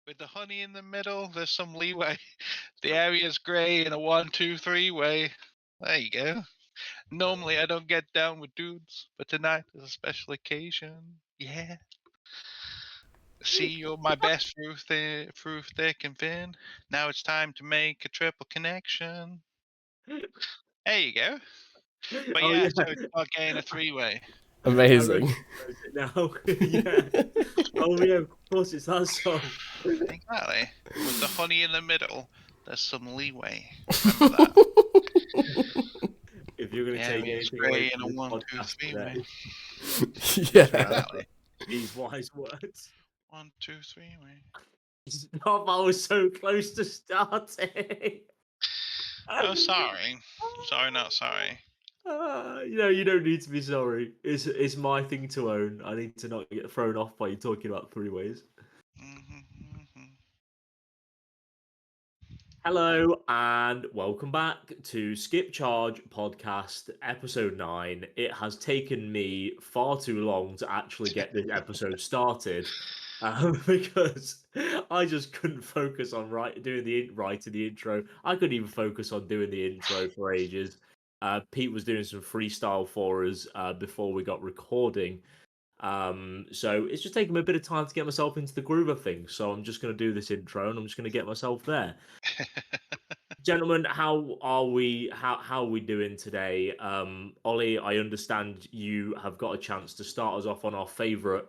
With the honey in the middle, there's some leeway. The area's grey in a 1, 2, 3 way. There you go. Normally I don't get down with dudes, but tonight is a special occasion. Yeah. See, you're my best through thick and thin. Now it's time to make a triple connection. There you go. But Oh yeah, yeah, so it's about getting a 3 way. I Amazing. recognise it now. Yeah. Oh yeah, of course it's that song. Exactly. With the honey in the middle, there's some leeway. Remember that. If you're going The to take area's anything away grey in from a this 1, 2, podcast 3 way. today, Yeah. Exactly. these wise words. 1, 2, 3 way. Stop! I was so close to starting. Oh, sorry. Sorry, not sorry. You don't need to be sorry. It's my thing to own. I need to not get thrown off by you talking about three ways. Hello and welcome back to Skip Charge Podcast, episode 9. It has taken me far too long to actually get this episode started because I just couldn't focus on writing the intro. I couldn't even focus on doing the intro for ages. Pete was doing some freestyle for us before we got recording. So it's just taken me a bit of time to get myself into the groove of things. So I'm just going to do this intro and I'm just going to get myself there. Gentlemen, how are we? How are we doing today? Ollie, I understand you have got a chance to start us off on our favorite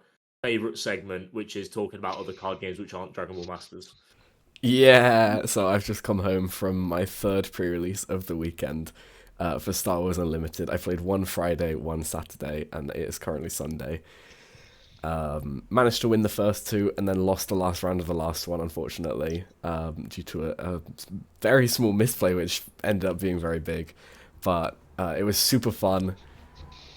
segment, which is talking about other card games which aren't Dragon Ball Masters. Yeah, so I've just come home from my third pre-release of the weekend for Star Wars Unlimited. I played one Friday, one Saturday, and it is currently Sunday. Managed to win the first two and then lost the last round of the last one, unfortunately, due to a very small misplay, which ended up being very big. But it was super fun.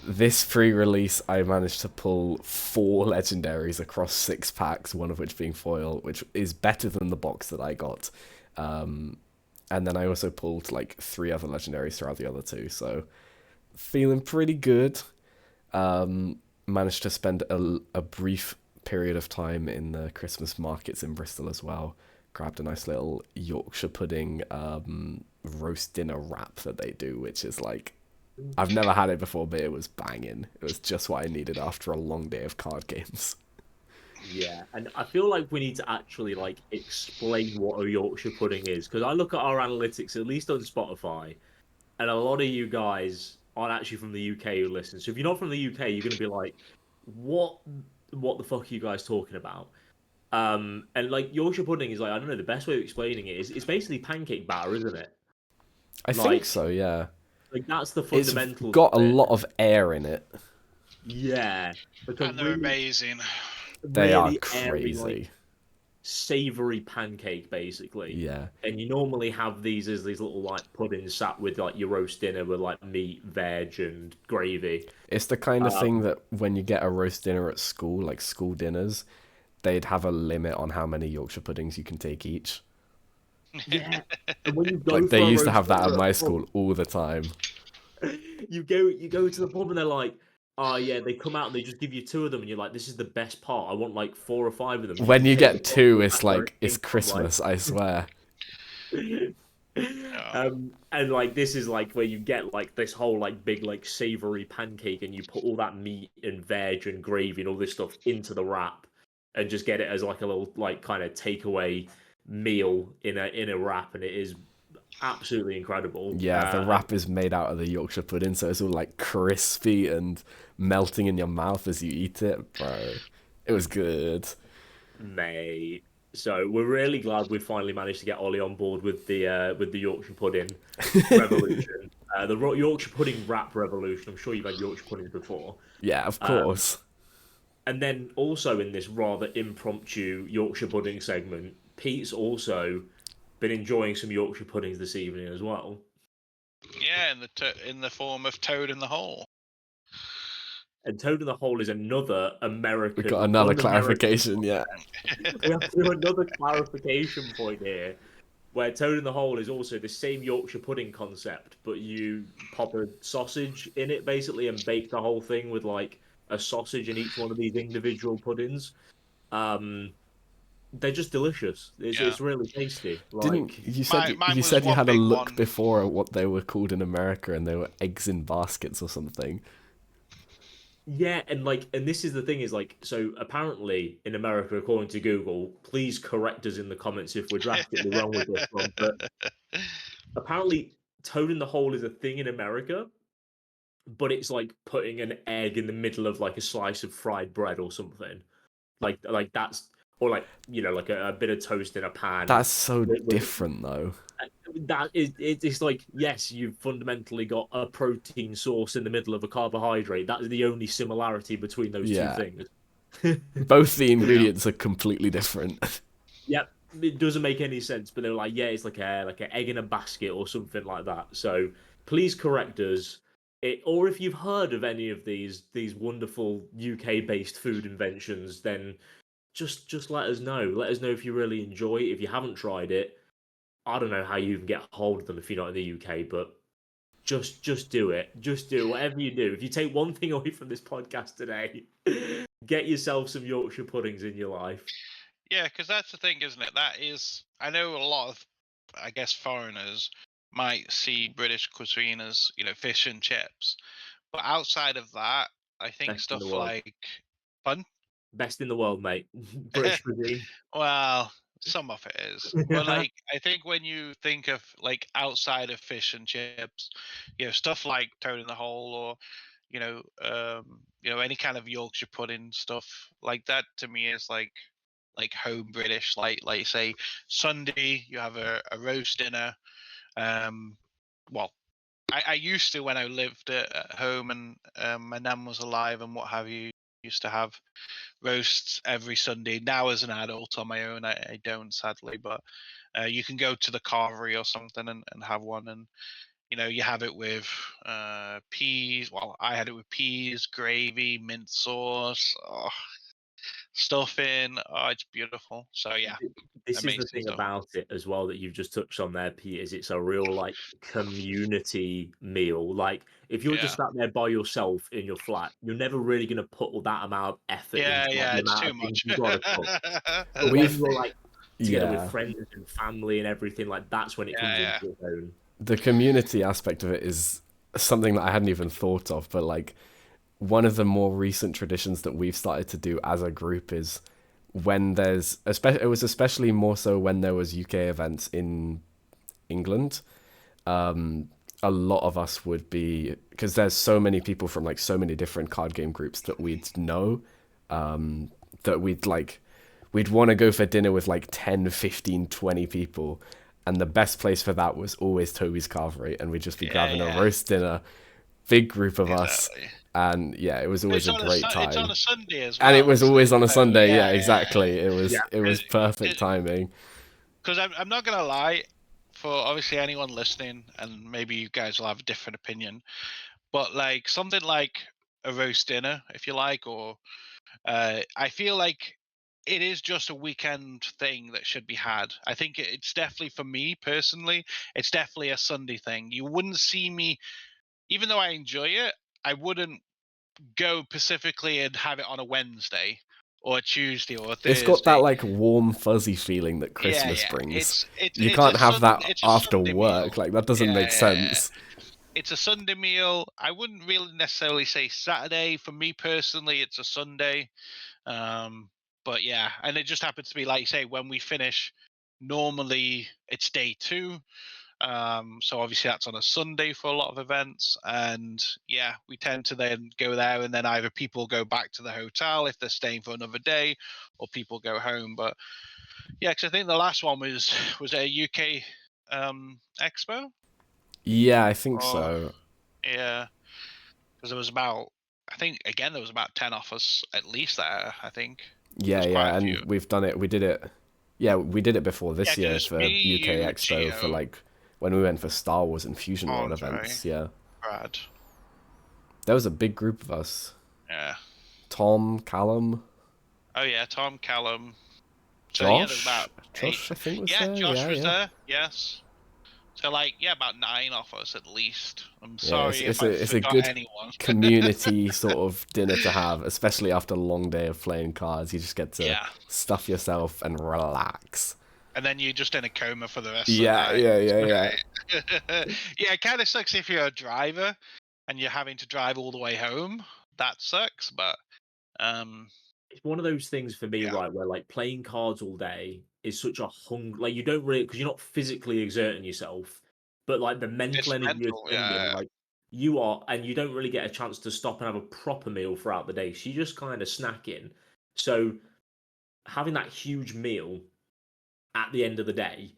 This pre-release, I managed to pull 4 legendaries across 6 packs, one of which being foil, which is better than the box that I got. And then I also pulled like 3 other legendaries throughout the other 2, so feeling pretty good. Managed to spend a brief period of time in the Christmas markets in Bristol as well. Grabbed a nice little Yorkshire pudding roast dinner wrap that they do, which is like, I've never had it before, but it was banging. It was just what I needed after a long day of card games. Yeah, and I feel like we need to actually explain what a Yorkshire pudding is because I look at our analytics, at least on Spotify, and a lot of you guys aren't actually from the UK who listen. So if you're not from the UK, you're going to be like, "What? What the fuck are you guys talking about?" And like Yorkshire pudding is like, I don't know, the best way of explaining it is it's basically pancake batter, isn't it? I think Like, so, yeah. like that's the It's fundamentals got a of it. lot of air in it. Yeah, like a And they're amazing. They are really airy, crazy. savory pancake, basically. Yeah. And you normally have these as these little puddings sat with your roast dinner with meat, veg, and gravy. It's the kind of thing that when you get a roast dinner at school, like school dinners, they'd have a limit on how many Yorkshire puddings you can take each. Yeah, and when you go Like, for they a used to roast have that dinner at at my a pub, school all the time. you go to the pub and they're like, oh yeah, they come out and they just give you 2 of them, and you're like, this is the best part. I want 4 or 5 of them. When you take the get box 2, back it's where it like, it's came from, Christmas, I swear. And this is where you get this whole big savory pancake, and you put all that meat and veg and gravy and all this stuff into the wrap, and just get it as a little kind of takeaway meal in a wrap, and it is absolutely incredible. Yeah, the wrap is made out of the Yorkshire pudding, so it's all like crispy and melting in your mouth as you eat it, bro. It was good. Mate. So we're really glad we finally managed to get Ollie on board with the Yorkshire pudding revolution, the Yorkshire pudding wrap revolution. I'm sure you've had Yorkshire puddings before. Yeah, of course. And then also in this rather impromptu Yorkshire pudding segment, Pete's also been enjoying some Yorkshire puddings this evening as well. Yeah, in the form of Toad in the Hole. And Toad in the Hole is another American. We got another clarification, yeah. We have to do another clarification point here, where Toad in the Hole is also the same Yorkshire pudding concept, but you pop a sausage in it basically and bake the whole thing with a sausage in each one of these individual puddings. they're just delicious. Yeah. It's really tasty. Didn't Like, you said Mine you was said you one had a big look one. before at what they were called in America, and they were eggs in baskets or something. yeah, and this is the thing is like, so apparently in America, according to Google, please correct us in the comments if we're drastically wrong with this one, but apparently toad in the hole is a thing in America, but it's like putting an egg in the middle of like a slice of fried bread or something. Like that's or like like a bit of toast in a pan That's so with different, though. that is it's like yes, you've fundamentally got a protein source in the middle of a carbohydrate. That is the only similarity between those two Yeah, things. both the Yeah. ingredients are completely different. Yep, it doesn't make any sense, but they're like, yeah, it's like an egg in a basket or something like that. So please correct us. Or if you've heard of any of these wonderful UK based food inventions, then just let us know. Let us know if you really enjoy it. If you haven't tried it, I don't know how you even get hold of them if you're not in the UK, but just do it. Just do whatever you do. If you take one thing away from this podcast today, get yourself some Yorkshire puddings in your life. Yeah, because that's the thing, isn't it? That is, I know a lot of, I guess, foreigners might see British cuisine as, fish and chips. But outside of that, I think Best in the stuff world. like fun. Best in the world, mate. British cuisine. Well, some of it is. But like I think when you think of like outside of fish and chips, stuff like toad in the hole or any kind of Yorkshire pudding stuff like that to me is like home British, like say Sunday you have a roast dinner. Um well I used to when I lived at home and my nan was alive and what have you used to have roasts every Sunday. Now as an adult on my own, I don't sadly, but you can go to the carvery or something and have one, and you have it with peas. Well, I had it with peas, gravy, mint sauce, stuffing. Oh, it's beautiful. So yeah, This is the amazing thing stuff. about it as well that you've just touched on there, Pete, is it's a real like community meal. Like if you're just Yeah, sat there by yourself in your flat, you're never really gonna put all that amount of effort yeah, into like yeah. the It's amount too of things much. you've got to cook. But when We've you're like together with yeah, friends and family and everything, like that's when it Yeah, comes into yeah, its own. the community aspect of it is something that I hadn't even thought of, but like one of the more recent traditions that we've started to do as a group is when there's especially it was especially more so when there was UK events in England. A lot of us would be because there's so many people from like so many different card game groups that we'd know, that we'd want to go for dinner with like 10, 15, 20 people, and the best place for that was always Toby's Carvery, and we'd just be yeah, grabbing a yeah. roast dinner, big group of us, Exactly. and yeah, it was always a great It's on time. a Sunday as And it well, was isn't always it? on a So Sunday. Yeah, yeah, exactly. Yeah. It was perfect timing. because I'm not gonna lie, for obviously anyone listening, and maybe you guys will have a different opinion, but like something like a roast dinner, if you like, or I feel like it is just a weekend thing that should be had. I think it's definitely for me personally, it's definitely a Sunday thing. You wouldn't see me, even though I enjoy it, I wouldn't go specifically and have it on a Wednesday or a Tuesday or a It's got that Thursday. like warm, fuzzy feeling that Yeah, Christmas yeah. brings. It's You it's a can't have that it's a after Sunday work. meal. Like that doesn't Yeah, make yeah, yeah. sense. It's a Sunday meal. I wouldn't really necessarily say Saturday. For me personally, it's a Sunday. Um, but yeah, and it just happens to be like you say when we finish. Normally, it's day two. So obviously that's on a Sunday for a lot of events, and yeah, we tend to then go there, and then either people go back to the hotel if they're staying for another day, or people go home. But yeah, because I think the last one was a UK expo, Yeah, I think or so. yeah, because there was about I think again there was about 10 of us at least there. I think there Yeah, was quite yeah, a and few. we've done it. We did it. Yeah, we did it before Yeah, this because it year was for me, UK you, Expo for Geo, like when we went for Star Wars and Fusion World Andre, events. Yeah, Brad. there was a big group of us. Yeah. Tom, Callum, Oh yeah, Tom, Callum. So yeah, there's Josh. about eight. Josh, I think was Yeah, there. Josh Yeah, was yeah. there. Yes. So like, yeah, about 9 off us at least. I'm Yeah, sorry if I it's a forgot good anyone. community sort of dinner to have, especially after a long day of playing cards. You just get to Yeah. stuff yourself and relax. And then you're just in a coma for the rest of the Yeah, night. yeah. Yeah, it kind of sucks if you're a driver and you're having to drive all the way home. That sucks, but It's one of those things for me, yeah. right, where like playing cards all day is such a like you don't really, because you're not physically exerting yourself, but like the mental It's energy you're mental, spending, yeah. like you are, and you don't really get a chance to stop and have a proper meal throughout the day. So you just kind of snacking. So having that huge meal at the end of the day,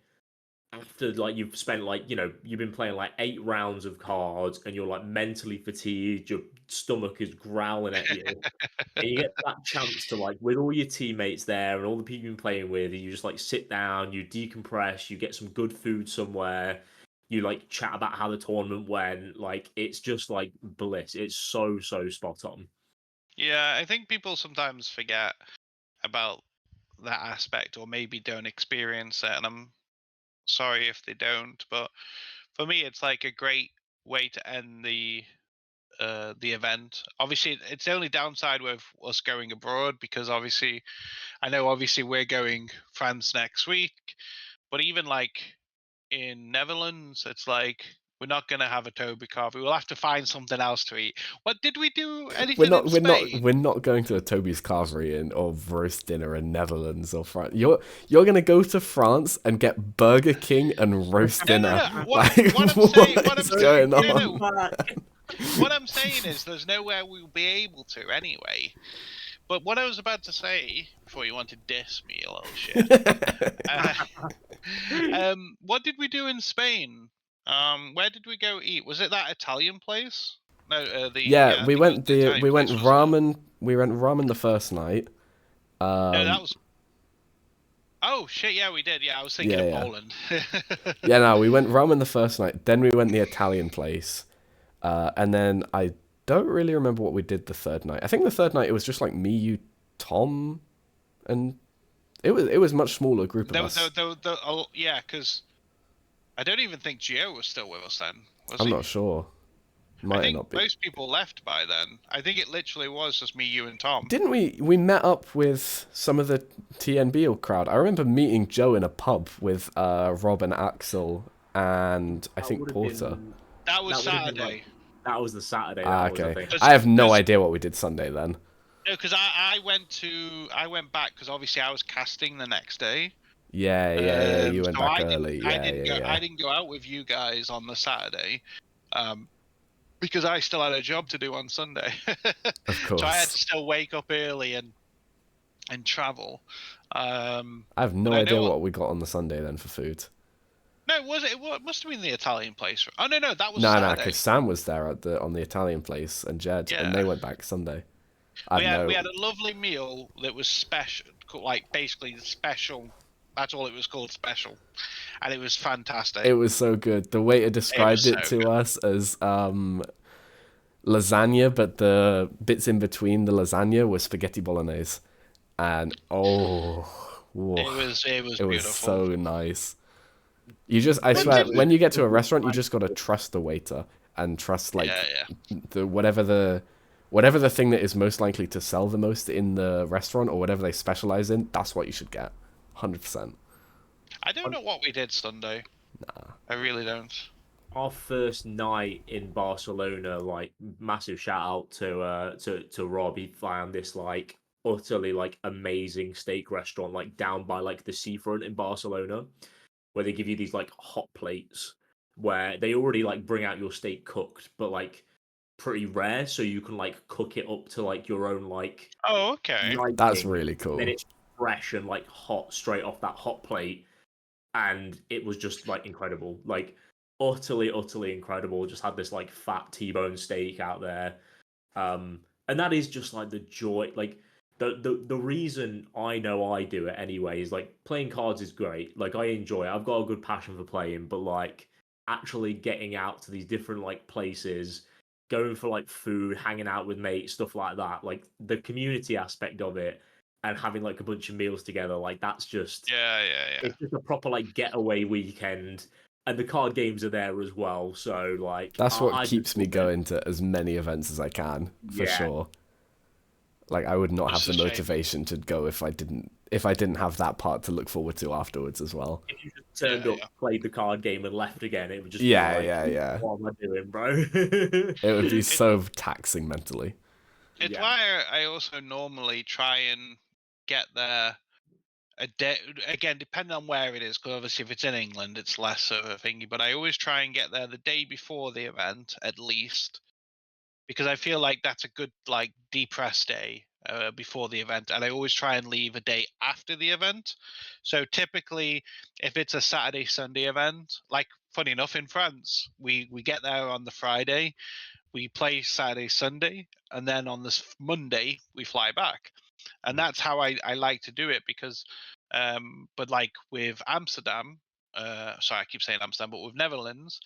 after like you've spent like, you've been playing like 8 rounds of cards and you're like mentally fatigued, your stomach is growling at you. And you get that chance to, like, with all your teammates there and all the people you've been playing with, you just like sit down, you decompress, you get some good food somewhere, you like chat about how the tournament went. Like, it's just like bliss. It's so, so spot on. Yeah, I think people sometimes forget about that aspect or maybe don't experience it, and I'm sorry if they don't, but for me it's like a great way to end the event. Obviously it's the only downside with us going abroad, because obviously I know obviously we're going France next week, but even like in Netherlands, it's like we're not gonna have a Toby coffee. We'll have to find something else to eat. What did we do? We're Anything not in we're not Spain? we're not going to a Toby's Carvery or roast dinner in Netherlands or France. You're gonna go to France and get Burger King and roast No, no, dinner. no. Like What I'm saying, what is Burger going no, King's on? no. back. What I'm saying is there's nowhere we'll be able to anyway. But what I was about to say before you want to diss me, a little shit. Uh, what did we do in Spain? Where did we go eat? Was it that Italian place? No, Yeah, I think it was the Italian we went place, wasn't it? ramen. We went ramen the first night. No, that was. Oh shit! Yeah, we did. Yeah, I was thinking Yeah, of yeah. Poland. Yeah, no, we went ramen the first night. Then we went the Italian place, and then I don't really remember what we did the third night. I think the third night it was just like me, you, Tom, and it was much smaller group of us. Oh, yeah, because I don't even think Gio was still with us then, was I'm he? not sure. I Might think not be. most people left by then. I think it literally was just me, you, and Tom. Didn't we met up with some of the TNB crowd? I remember meeting Joe in a pub with Rob and Axel and I That think would have Porter. been That was that would have been like Saturday. that was the Saturday. Ah, That was, I okay. think. I have no Because idea what we did Sunday then. no, because I went back because obviously I was casting the next day. Yeah. You went So back early. I Yeah. didn't go out with you guys on the Saturday, um, because I still had a job to do on Sunday. Of So I had to course. still wake up early and travel. I have But no I idea know what we got on the Sunday then for food. no, was it? It must have been the Italian place. Oh no, that was No, Saturday. because Sam was there on the Italian place and Jed, and they Yeah, went back Sunday. I we don't had know. we had a lovely meal that was special, like basically special. That's all it was called, special, and it was fantastic. It was so good. The waiter It was described so it to good. us as lasagna, but the bits in between the lasagna were spaghetti bolognese, and whoa, It was it was beautiful. so nice. I What swear, did when you get to a The restaurant, you just gotta trust the waiter and trust Yeah, like yeah. whatever the thing that is most likely to sell the most in the restaurant or whatever they specialize in. That's what you should get, 100%. I don't know what we did Sunday. I really don't. Our first night in Barcelona, like massive shout out to Rob. He found this like utterly like amazing steak restaurant like down by like the seafront in Barcelona, where they give you these like hot plates where they already like bring out your steak cooked, but like pretty rare, so you can like cook it up to like your own like Oh, okay. That's liking, really and then cool. it's fresh and like hot straight off that hot plate, and it was just like incredible, like utterly incredible. Just had this like fat T-bone steak out there, and that is just like the joy, like the reason I know I do it anyway is like playing cards is great, like I enjoy it, I've got a good passion for playing, but like actually getting out to these different like places, going for like food, hanging out with mates, stuff like that, like the community aspect of it, and having like a bunch of meals together, like that's just Yeah, yeah, yeah. it's just a proper like getaway weekend. and the card games are there as well. So like, That's what I keeps just me love it. going to as many events as I can, for Yeah. sure. Like, I would not have Just the a shame. motivation to go if I didn't have that part to look forward to afterwards as well. If you just turned Yeah, up, yeah. played the card game, and left again, it would just be Yeah, like, yeah. what am I doing, bro? It would be It, so taxing mentally. it's Yeah. why I also normally try and get there a day, again, depending on where it is, because obviously if it's in England, it's less of a thingy, but I always try and get there the day before the event, at least, because I feel like that's a good, like, depressed day before the event, and I always try and leave a day after the event. So typically, if it's a Saturday, Sunday event, like, funny enough, in France, we get there on the Friday, we play Saturday, Sunday, and then on this Monday, we fly back. And that's how I like to do it, because but like with Amsterdam, sorry, I keep saying Amsterdam, but with Netherlands,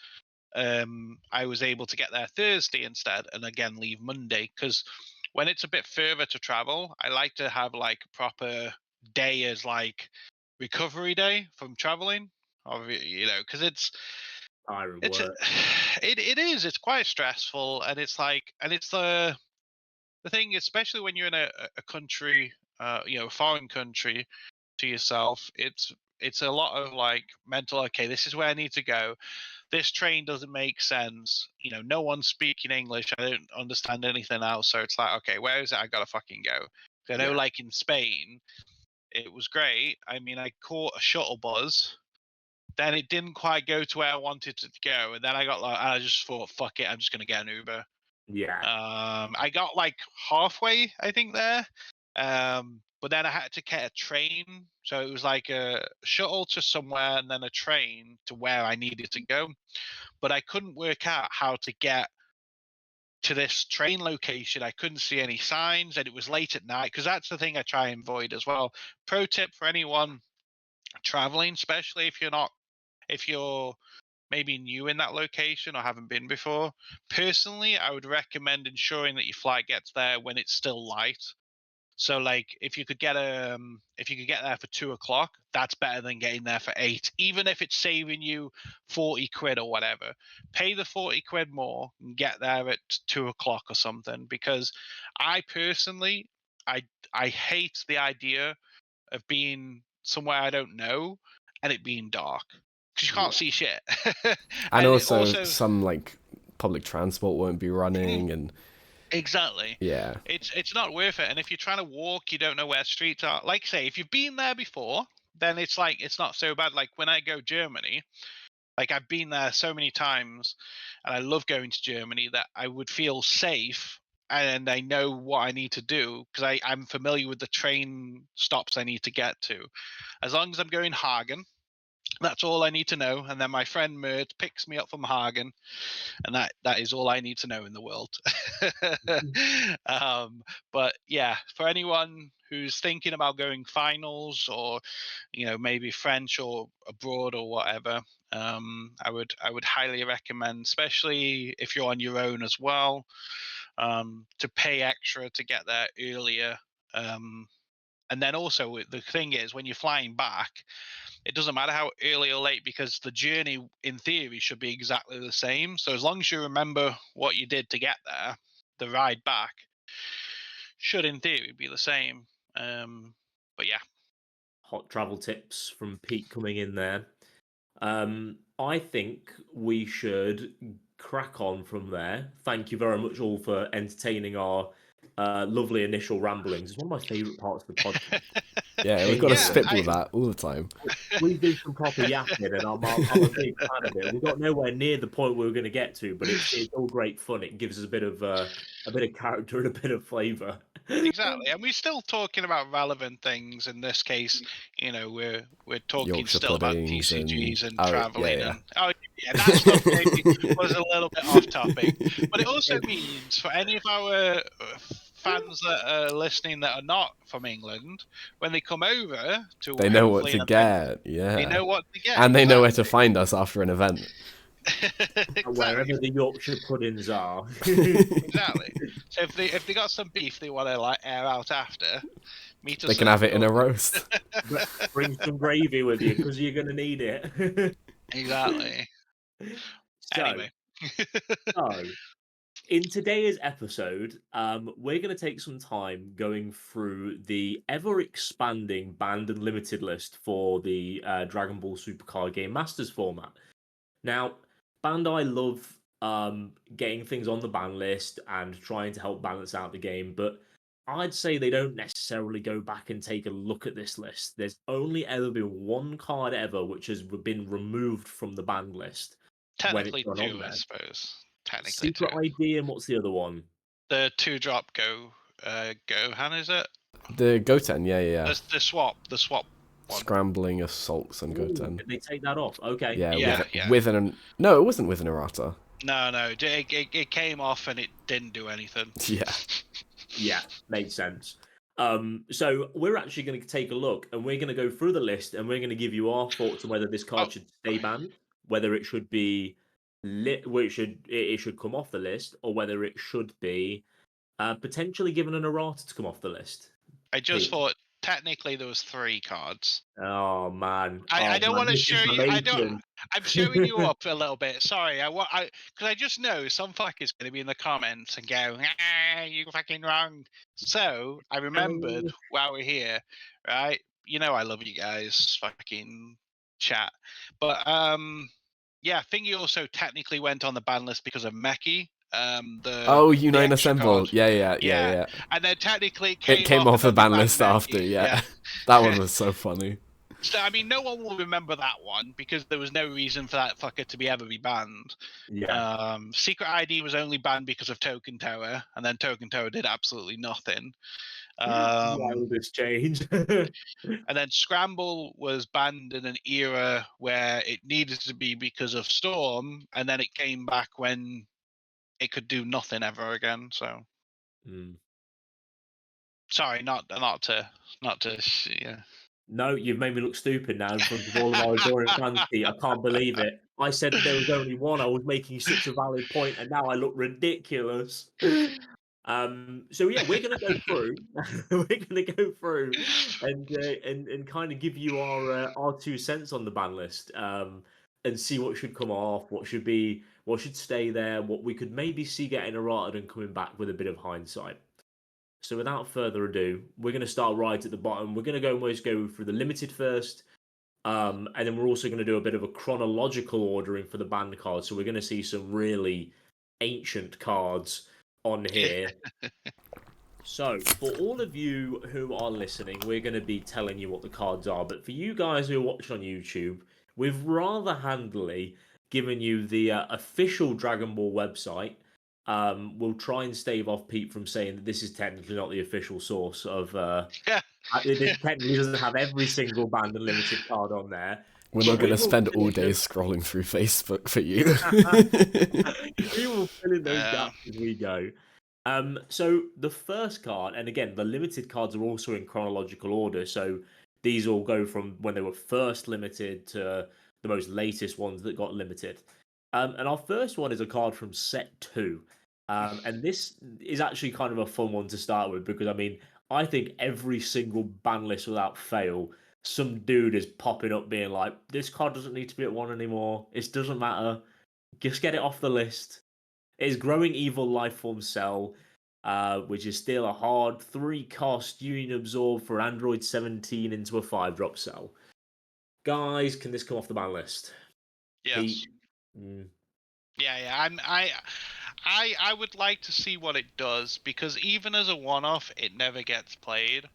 I was able to get there Thursday instead, and again leave Monday, because when it's a bit further to travel, I like to have like a proper day as like recovery day from traveling, or because Iron it's work. it is, it's quite stressful, and it's like, and it's the thing, especially when you're in a country, a foreign country to yourself, it's a lot of like mental. Okay, this is where I need to go. This train doesn't make sense. No one's speaking English. I don't understand anything else. So it's like, okay, where is it? I gotta fucking go. I know, Yeah. like in Spain, it was great. I mean, I caught a shuttle bus. Then it didn't quite go to where I wanted it to go, and then I just thought, fuck it, I'm just gonna get an Uber. Yeah. I got like halfway, I think, there. But then I had to get a train. So it was like a shuttle to somewhere and then a train to where I needed to go. But I couldn't work out how to get to this train location. I couldn't see any signs, and it was late at night, because that's the thing I try and avoid as well. Pro tip for anyone traveling, especially if you're maybe new in that location or haven't been before. Personally, I would recommend ensuring that your flight gets there when it's still light. So, like, if you could get there for 2 o'clock, that's better than getting there for 8. Even if it's saving you 40 quid or whatever, pay the 40 quid more and get there at 2 o'clock or something. Because I personally, I I hate the idea of being somewhere I don't know and it being dark, because you can't Yeah. see shit. And And it also, also, some like public transport won't be running, and exactly, yeah, it's not worth it. And if you're trying to walk, you don't know where streets are. Like, say, if you've been there before, then it's like, it's not so bad. Like when I go Germany, like I've been there so many times, and I love going to Germany, that I would feel safe, and I know what I need to do, because I'm familiar with the train stops I need to get to. As long as I'm going Hagen, that's all I need to know. And then my friend Mert picks me up from Hagen, and that is all I need to know in the world. But yeah, for anyone who's thinking about going finals, or maybe French or abroad or whatever, I would highly recommend, especially if you're on your own as well, to pay extra to get there earlier. And then also, the thing is, when you're flying back, it doesn't matter how early or late, because the journey in theory should be exactly the same. So as long as you remember what you did to get there, the ride back should in theory be the same. But yeah. Hot travel tips from Pete coming in there. I think we should crack on from there. Thank you very much all for entertaining our lovely initial ramblings. It's one of my favourite parts of the podcast. yeah, we've got to Yeah, spitball that all the time. We do some proper yapping, and I'm a big fan of it. We got nowhere near the point we were going to get to, but it's all great fun. It gives us a bit of character and a bit of flavour. exactly. And we're still talking about relevant things. In this case, we're talking Yorkshire still about puddings and TCGs and oh traveling, yeah, and that stuff maybe was a little bit off topic. But it also It- means, for any of our fans that are listening that are not from England, when they come over to they know what hopefully to an event, get. they Yeah, know what to get. and they know where to Exactly. find us after an event. Exactly. Wherever the Yorkshire puddings are. Exactly. So if they got some beef they want to like air out after, meet They us can at have it in a York. roast. Bring some gravy with you because you're going to need it. Exactly. So, Anyway. so in today's episode, we're going to take some time going through the ever-expanding banned and limited list for the Dragon Ball Super Card Game Masters format. Now, Bandai love getting things on the ban list and trying to help balance out the game, but I'd say they don't necessarily go back and take a look at this list. There's only ever been one card ever which has been removed from the banned list when it's Technically gone on 2, I there. suppose. Technically 2. Secret ID, and what's the other one? The 2-drop Gohan, is it? The Goten, yeah. The swap one. Scrambling assaults on Ooh, Goten. did they take that off? Okay. Yeah, Yeah, with an no, it wasn't with an errata. No, it came off and it didn't do anything. Yeah. Yeah, makes sense. So we're actually going to take a look, and we're going to go through the list, and we're going to give you our thoughts on whether this card should stay banned, whether it should be it should come off the list, or whether it should be potentially given an errata to come off the list. I just Pete. thought technically there was 3 cards. Oh man! I don't want to show you. misinformation. I'm showing you up a little bit. Sorry, because I just know some fucker's going to be in the comments and go, you fucking wrong. So I remembered while we're here, right? You know I love you guys, fucking chat. But yeah, Thingy also technically went on the ban list because of Meki. Oh, the Unite and extra Assemble. card. Yeah. And then technically It came off the ban another list Meki. after, yeah. That one was so funny. So I mean, no one will remember that one because there was no reason for that fucker to ever be banned. Yeah. Secret ID was only banned because of Token Tower, and then Token Tower did absolutely nothing. Wildest change. And then Scramble was banned in an era where it needed to be because of Storm, and then it came back when it could do nothing ever again. So sorry, not to yeah. No, you've made me look stupid now in front of all of our adoring fans, Pete. I can't believe it. I said that there was only one. I was making such a valid point, and now I look ridiculous. So yeah, we're gonna go through. We're gonna go through and kind of give you our 2 cents on the ban list, and see what should come off, what should stay there, what we could maybe see getting errated and coming back with a bit of hindsight. So without further ado, we're going to start right at the bottom. We're going to almost go through the limited first, and then we're also going to do a bit of a chronological ordering for the banned cards. So we're going to see some really ancient cards on here. So for all of you who are listening, we're going to be telling you what the cards are. But for you guys who are watching on YouTube, we've rather handily given you the official Dragon Ball website. We'll try and stave off Pete from saying that this is technically not the official source of. This technically doesn't have every single banned and limited card on there. We're not going to spend all day scrolling through Facebook for you. We will fill in those gaps as we go. So the first card, and again, the limited cards are also in chronological order. So these all go from when they were first limited to the most latest ones that got limited. And our first one is a card from set 2. And this is actually kind of a fun one to start with because, I mean, I think every single ban list without fail, some dude is popping up being like, this card doesn't need to be at 1 anymore. It doesn't matter. Just get it off the list. It is Growing Evil Lifeform Cell, which is still a hard 3-cost Union Absorb for Android 17 into a 5-drop cell. Guys, can this come off the ban list? Yes. Yeah. I would like to see what it does because even as a one-off, it never gets played.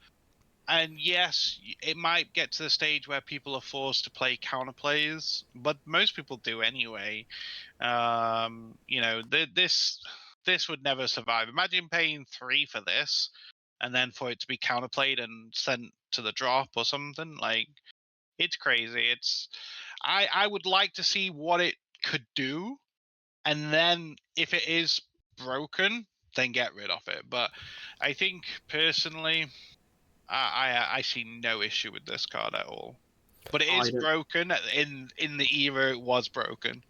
And yes, it might get to the stage where people are forced to play counterplays, but most people do anyway. This would never survive. Imagine paying 3 for this, and then for it to be counterplayed and sent to the drop or something. Like, it's crazy. I would like to see what it could do, and then if it is broken, then get rid of it. But I think personally, I see no issue with this card at all. But it is broken in the era it was broken.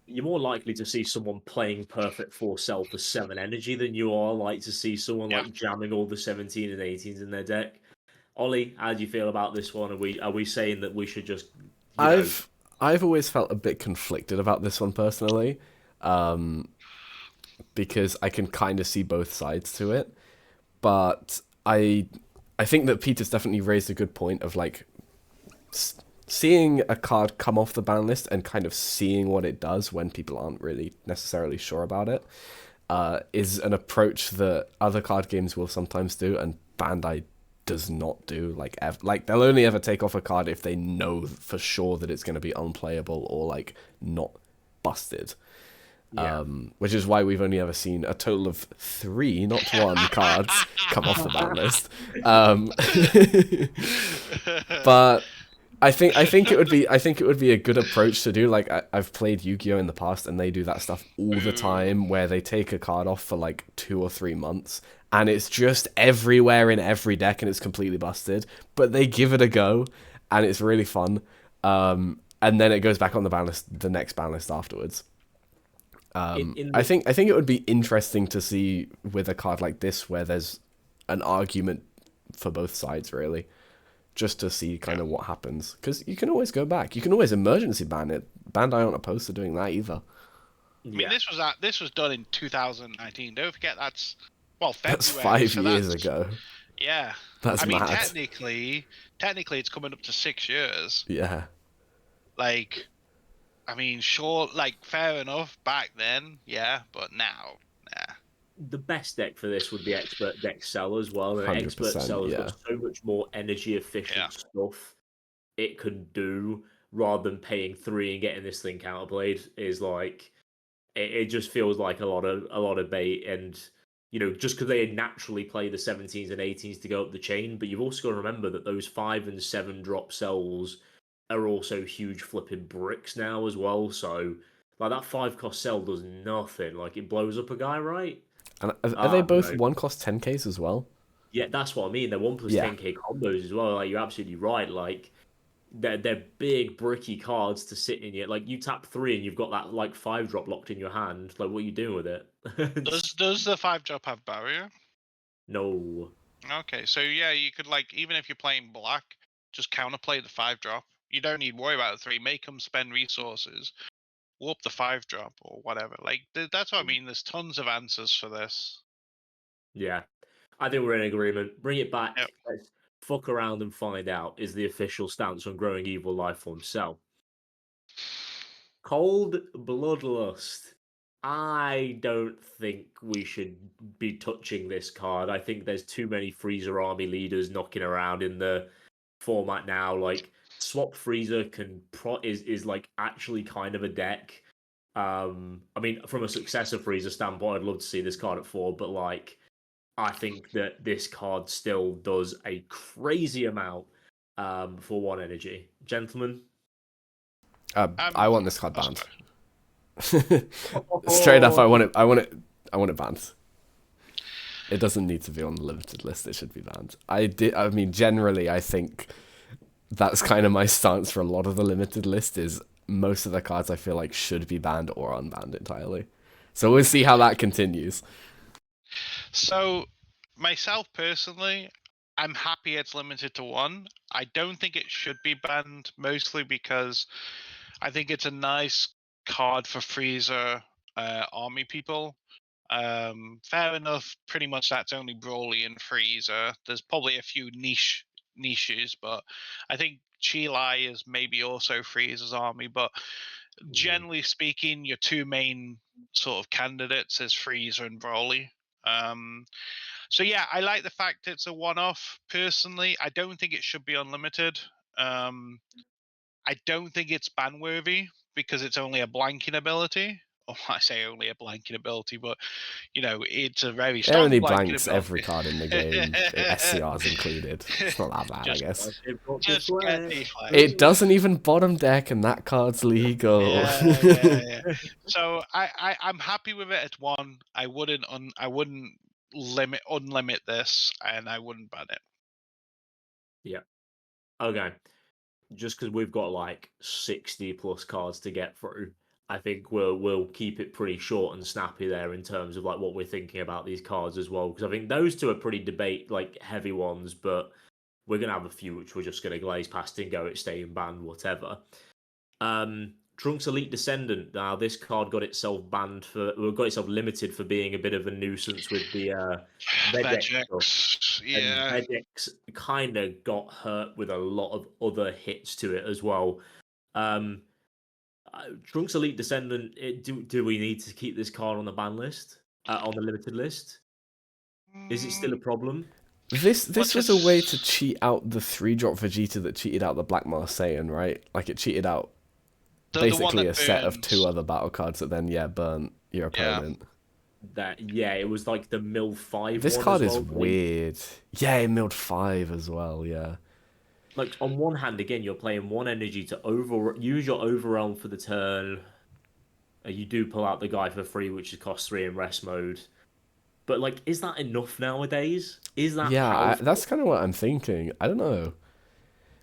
You're more likely to see someone playing Perfect Force Cell for 7 energy than you are like to see someone like jamming all the 17 and 18s in their deck. Ollie, how do you feel about this one? Are we saying that we should just? I've I've always felt a bit conflicted about this one personally, because I can kind of see both sides to it. But I think that Peter's definitely raised a good point of like seeing a card come off the ban list and kind of seeing what it does when people aren't really necessarily sure about it, is an approach that other card games will sometimes do, and Bandai does not do. Like they'll only ever take off a card if they know for sure that it's going to be unplayable or like not busted. Yeah. Which is why we've only ever seen a total of 3, not 1, cards come off the ban list. But I think it would be a good approach to do. Like I've played Yu-Gi-Oh in the past, and they do that stuff all the time, where they take a card off for like 2 or 3 months, and it's just everywhere in every deck, and it's completely busted. But they give it a go, and it's really fun. And then it goes back on the ban list, the next ban list afterwards. I think it would be interesting to see with a card like this where there's an argument for both sides, really, just to see kind of what happens. Because you can always go back. You can always emergency ban it. Bandai aren't opposed to doing that either. I mean, this was done in 2019. Don't forget that's February. That's 5 years ago. Yeah, That's mad. Technically, it's coming up to 6 years. Yeah. Like, I mean, sure, like, fair enough back then, yeah, but now, nah. The best deck for this would be Expert Deck Cell as well. And 100%, Expert Cell's yeah. got so much more energy efficient stuff it can do rather than paying 3 and getting this thing counterplayed. Is like it just feels like a lot of bait, and just because they naturally play the 17s and 18s to go up the chain, but you've also got to remember that those 5 and 7 drop cells are also huge flipping bricks now as well. So like that 5 cost cell does nothing. Like it blows up a guy, right? And are they both 1 cost 10Ks as well? Yeah, that's what I mean. They're 1 plus 10k combos as well. Like you're absolutely right. Like they're big bricky cards to sit in. Like you tap 3 and you've got that like 5 drop locked in your hand. Like what are you doing with it? Does the 5 drop have barrier? No. Okay, so yeah, you could, like, even if you're playing black, just counterplay the 5 drop. You don't need to worry about the 3. Make them spend resources, warp the 5 drop or whatever. Like that's what I mean. There's tons of answers for this. Yeah, I think we're in agreement. Bring it back. Yep. Let's fuck around and find out. Is the official stance on growing evil life form cell? Cold Bloodlust. I don't think we should be touching this card. I think there's too many Freezer army leaders knocking around in the format now. Like Swap Freezer is like actually kind of a deck. I mean, from a successor Freezer standpoint, I'd love to see this card at 4, but like I think that this card still does a crazy amount for 1 energy. Gentlemen? I want this card banned. Straight up, I want it banned. It doesn't need to be on the limited list. It should be banned. I mean, generally, I think that's kind of my stance for a lot of the limited list. Is most of the cards I feel like should be banned or unbanned entirely. So we'll see how that continues. So, myself personally, I'm happy it's limited to 1. I don't think it should be banned, mostly because I think it's a nice card for Freezer army people. Fair enough, pretty much that's only Broly and Freezer. There's probably a few niches, but I think Chilai is maybe also Freezer's army, but generally speaking, your 2 main sort of candidates is Freezer and Broly. So yeah, I like the fact it's a one-off. Personally, I don't think it should be unlimited. I don't think it's ban worthy because it's only a blanking ability. Or I say only a blanking ability, but it's a very It strong only blanking blanks ability. every card in the game, SCRs included. It's not that bad, I guess. Just get deflated. It doesn't even bottom deck, and that card's legal. Yeah. So I'm happy with it at 1. I wouldn't unlimit this, and I wouldn't ban it. Yeah. Okay. Just because we've got like 60 plus cards to get through, I think we'll keep it pretty short and snappy there in terms of like what we're thinking about these cards as well. Because I think those 2 are pretty heavy ones, but we're gonna have a few which we're just gonna glaze past and go it's staying banned, whatever. Trunks Elite Descendant. Now, this card got itself limited for being a bit of a nuisance with the Vegex stuff. Vegex, And yeah. Vegex kind of got hurt with a lot of other hits to it as well. Trunks Elite Descendant, do we need to keep this card on the ban list? On the limited list? Is it still a problem? This was a way to cheat out the 3-drop Vegeta that cheated out the Black Saiyan, right? Like, it cheated out basically a set of 2 other battle cards that then, burnt your opponent. It was like the Mill 5 This one card as is well. weird. Yeah, it milled 5 as well, yeah. Like, on one hand, again, you're playing 1 energy to use your Overwhelm for the turn. You do pull out the guy for free, which costs 3 in rest mode. But, like, is that enough nowadays? Is that powerful? That's kind of what I'm thinking. I don't know.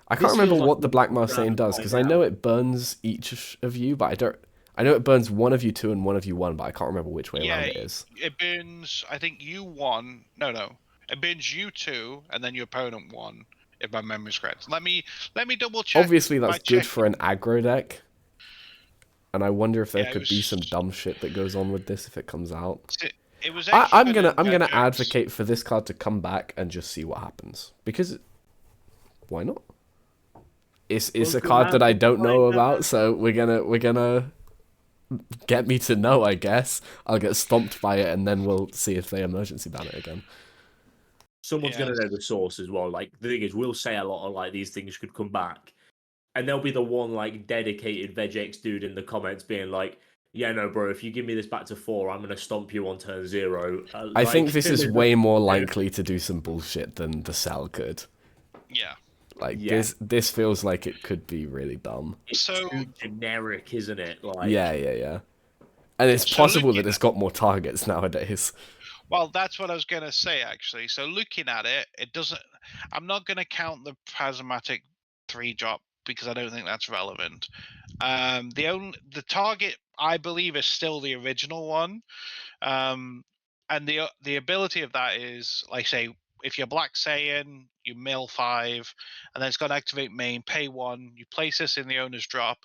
I can't remember what the Black Saiyan does, because I know it burns each of you, but I know it burns one of you 2 and one of you 1, but I can't remember which way around it is. It burns, I think, you 1. No. It burns you 2, and then your opponent 1, if my memory's correct. Let me double check. Obviously, that's good for an aggro deck. And I wonder if there could be some dumb shit that goes on with this if it comes out. It was I'm gonna advocate for this card to come back and just see what happens, because why not? It's a card that I don't know about, so we're gonna get me to know, I guess. I'll get stomped by it, and then we'll see if they emergency ban it again. Someone's gonna know the source as well. Like, the thing is, we'll say a lot of like these things could come back, and there'll be the one like dedicated Vegex dude in the comments being like, "Yeah, no, bro. If you give me this back to 4, I'm gonna stomp you on turn 0." I think this is way more likely to do some bullshit than the Cell could. Yeah. Like, this feels like it could be really dumb. It's too generic, isn't it? Like, yeah. And it's possible that it's got more targets nowadays. Well, that's what I was going to say, actually. So looking at it, it doesn't... I'm not going to count the Prismatic 3-drop because I don't think that's relevant. The target, I believe, is still the original one. And the ability of that is, like, say, if you're Black Saiyan, you mill 5, and then it's got to activate main, pay 1, you place this in the owner's drop,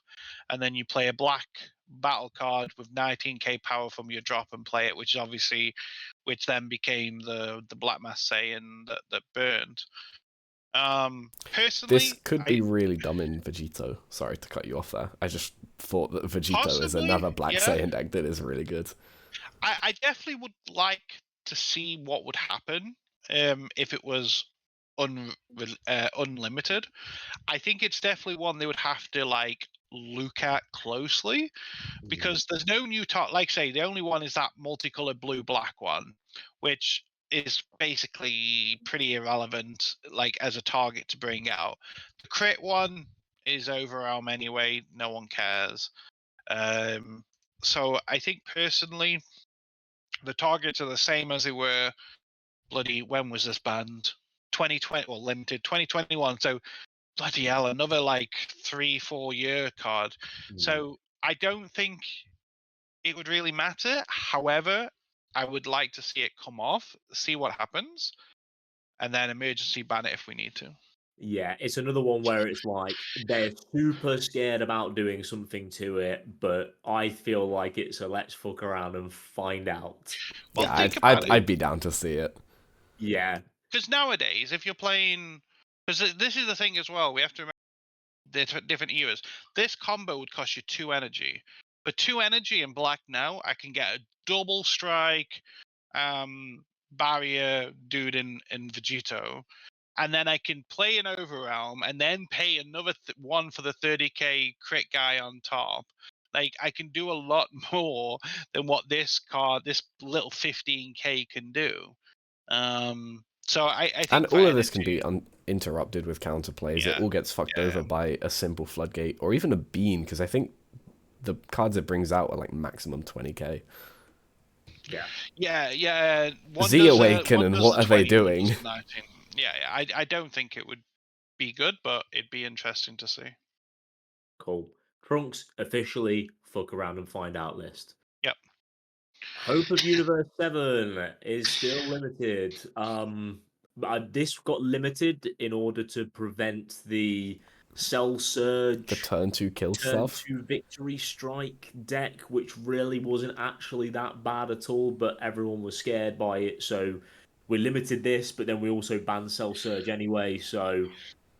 and then you play a black battle card with 19k power from your drop and play it, which then became the Black Saiyan that burned. Personally, this could be really dumb in Vegito. Sorry to cut you off there. I just thought that Vegito is another Black Saiyan deck that is really good. I definitely would like to see what would happen if it was unlimited. I think it's definitely one they would have to like look at closely, because there's no new like say the only one is that multicolored blue black one, which is basically pretty irrelevant like as a target to bring out. The crit one is overwhelm anyway, no one cares. So I think personally the targets are the same as they were bloody, when was this banned? 2020, well, limited 2021. So bloody hell, another like 3-4 year card. So I don't think it would really matter. However, I would like to see it come off, see what happens, and then emergency ban it if we need to. Yeah, it's another one where it's like they're super scared about doing something to it, but I feel like it's a let's fuck around and find out. Well, yeah, I'd be down to see it. Yeah. Because nowadays, if you're playing... Because this is the thing as well, we have to remember the different eras. This combo would cost you 2 energy. For 2 energy in black now, I can get a double strike barrier dude in Vegito, and then I can play an Overwhelm and then pay another one for the 30k crit guy on top. Like, I can do a lot more than what this little 15k can do. So I think, and all of this can be interrupted with counterplays. It all gets fucked over by a simple floodgate or even a bean, because I think the cards it brings out are like maximum 20k. Yeah. Z Awaken, and what are they doing? I don't think it would be good, but it'd be interesting to see. Cool. Trunks officially fuck around and find out list. Yep. Hope of Universe 7 is still limited. This got limited in order to prevent the Cell Surge, The turn 2 kill Turn stuff. 2 Victory Strike deck, which really wasn't actually that bad at all, but everyone was scared by it, so we limited this, but then we also banned Cell Surge anyway, so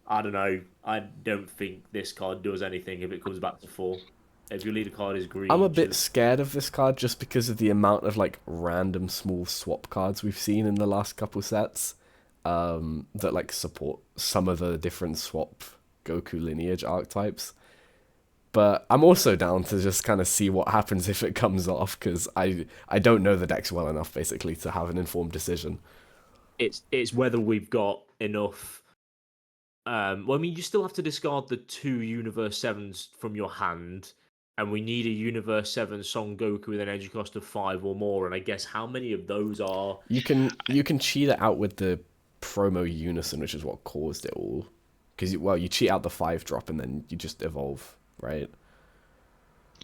I don't know. I don't think this card does anything if it comes back to 4. If your leader card is green, I'm a bit scared of this card just because of the amount of like random small swap cards we've seen in the last couple sets that like support some of the different swap Goku lineage archetypes. But I'm also down to just kind of see what happens if it comes off, because I don't know the decks well enough basically to have an informed decision. it's whether we've got enough. Well, I mean, you still have to discard the 2 Universe 7s from your hand, and we need a Universe 7 Son Goku with an energy cost of 5 or more, and I guess how many of those are... You can cheat it out with the promo Unison, which is what caused it all. Because, well, you cheat out the 5-drop and then you just evolve, right?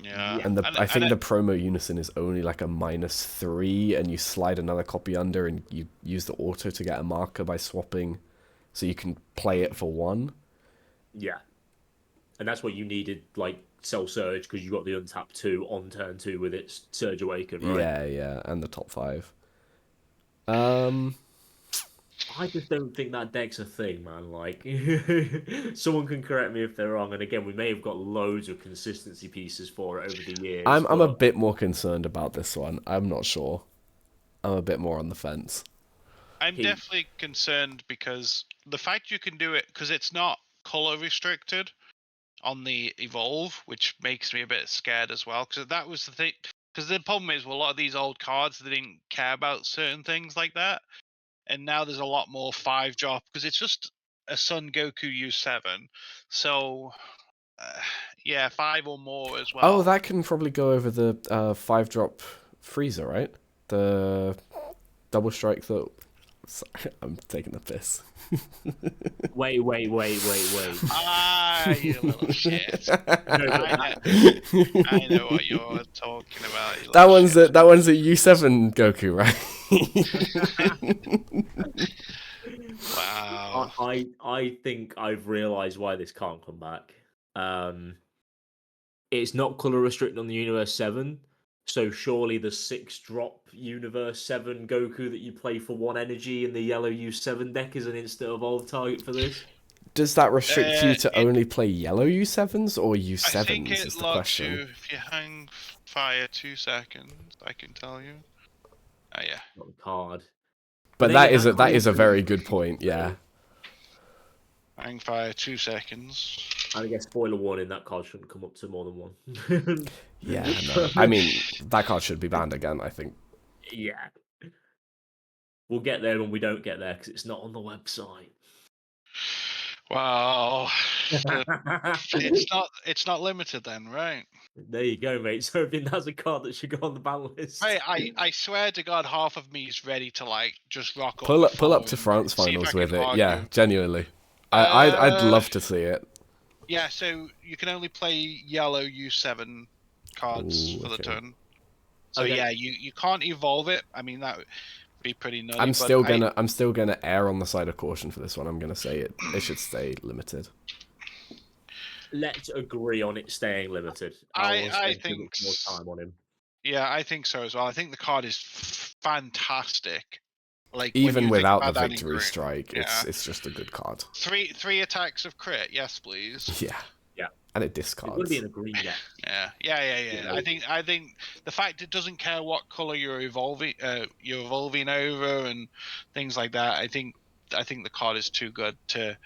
Yeah. And I think the promo Unison is only like a -3, and you slide another copy under, and you use the auto to get a marker by swapping, so you can play it for 1. Yeah. And that's what you needed, like, Cell Surge, because you got the untap 2 on turn 2 with its Surge Awaken, right? Yeah, and the top 5. I just don't think that deck's a thing, man. Like, someone can correct me if they're wrong. And again, we may have got loads of consistency pieces for it over the years. I'm a bit more concerned about this one. I'm not sure. I'm a bit more on the fence. I'm definitely concerned because the fact you can do it, because it's not color restricted on the evolve, which makes me a bit scared as well. Because that was the thing. Because the problem is, well, a lot of these old cards, they didn't care about certain things like that, and now there's a lot more 5-drop because it's just a Son Goku U7. So, yeah, 5 or more as well. Oh, that can probably go over the 5-drop freezer, right? The double strike that... Sorry, I'm taking the piss. Wait. Ah, you little shit. I know what you're talking about. You That little one's shit. that one's a U7 Goku, right? Wow. I think I've realised why this can't come back. It's not color restricted on the Universe 7, so surely the 6-drop Universe 7 Goku that you play for 1 energy in the yellow U7 deck is an instant evolve target for this. Does that restrict you to only play yellow U7s or U7s? I think it is the locks you question. if you hang fire 2 seconds. I can tell you. Oh yeah. Not the card. But then that is a very good point. Yeah. Hang fire 2 seconds. And I guess spoiler warning, that card shouldn't come up to more than 1. Yeah, no. I mean, that card should be banned again, I think. Yeah. We'll get there when we don't get there because it's not on the website. Wow. It's not limited then, right? There you go, mate. So I think that's a card that should go on the ban list. Hey, I swear to God, half of me is ready to like just rock up. Pull up to France see if finals I with can it. argue. Yeah, genuinely. I'd love to see it. Yeah, so you can only play yellow U7 cards Ooh, for the okay. turn. So Okay. yeah, you can't evolve it. I mean, that would be pretty nutty. I'm still gonna err on the side of caution for this one. I'm gonna say it should stay limited. Let's agree on it staying limited. I think more time on him. Yeah, I think so as well. I think the card is fantastic. Like Even without the victory victory strike, it's just a good card. Three attacks of crit, yes please. Yeah. And it discards. It would be in a green deck. Yeah. I think the fact it doesn't care what color you're evolving over and things like that. I think the card is too good to.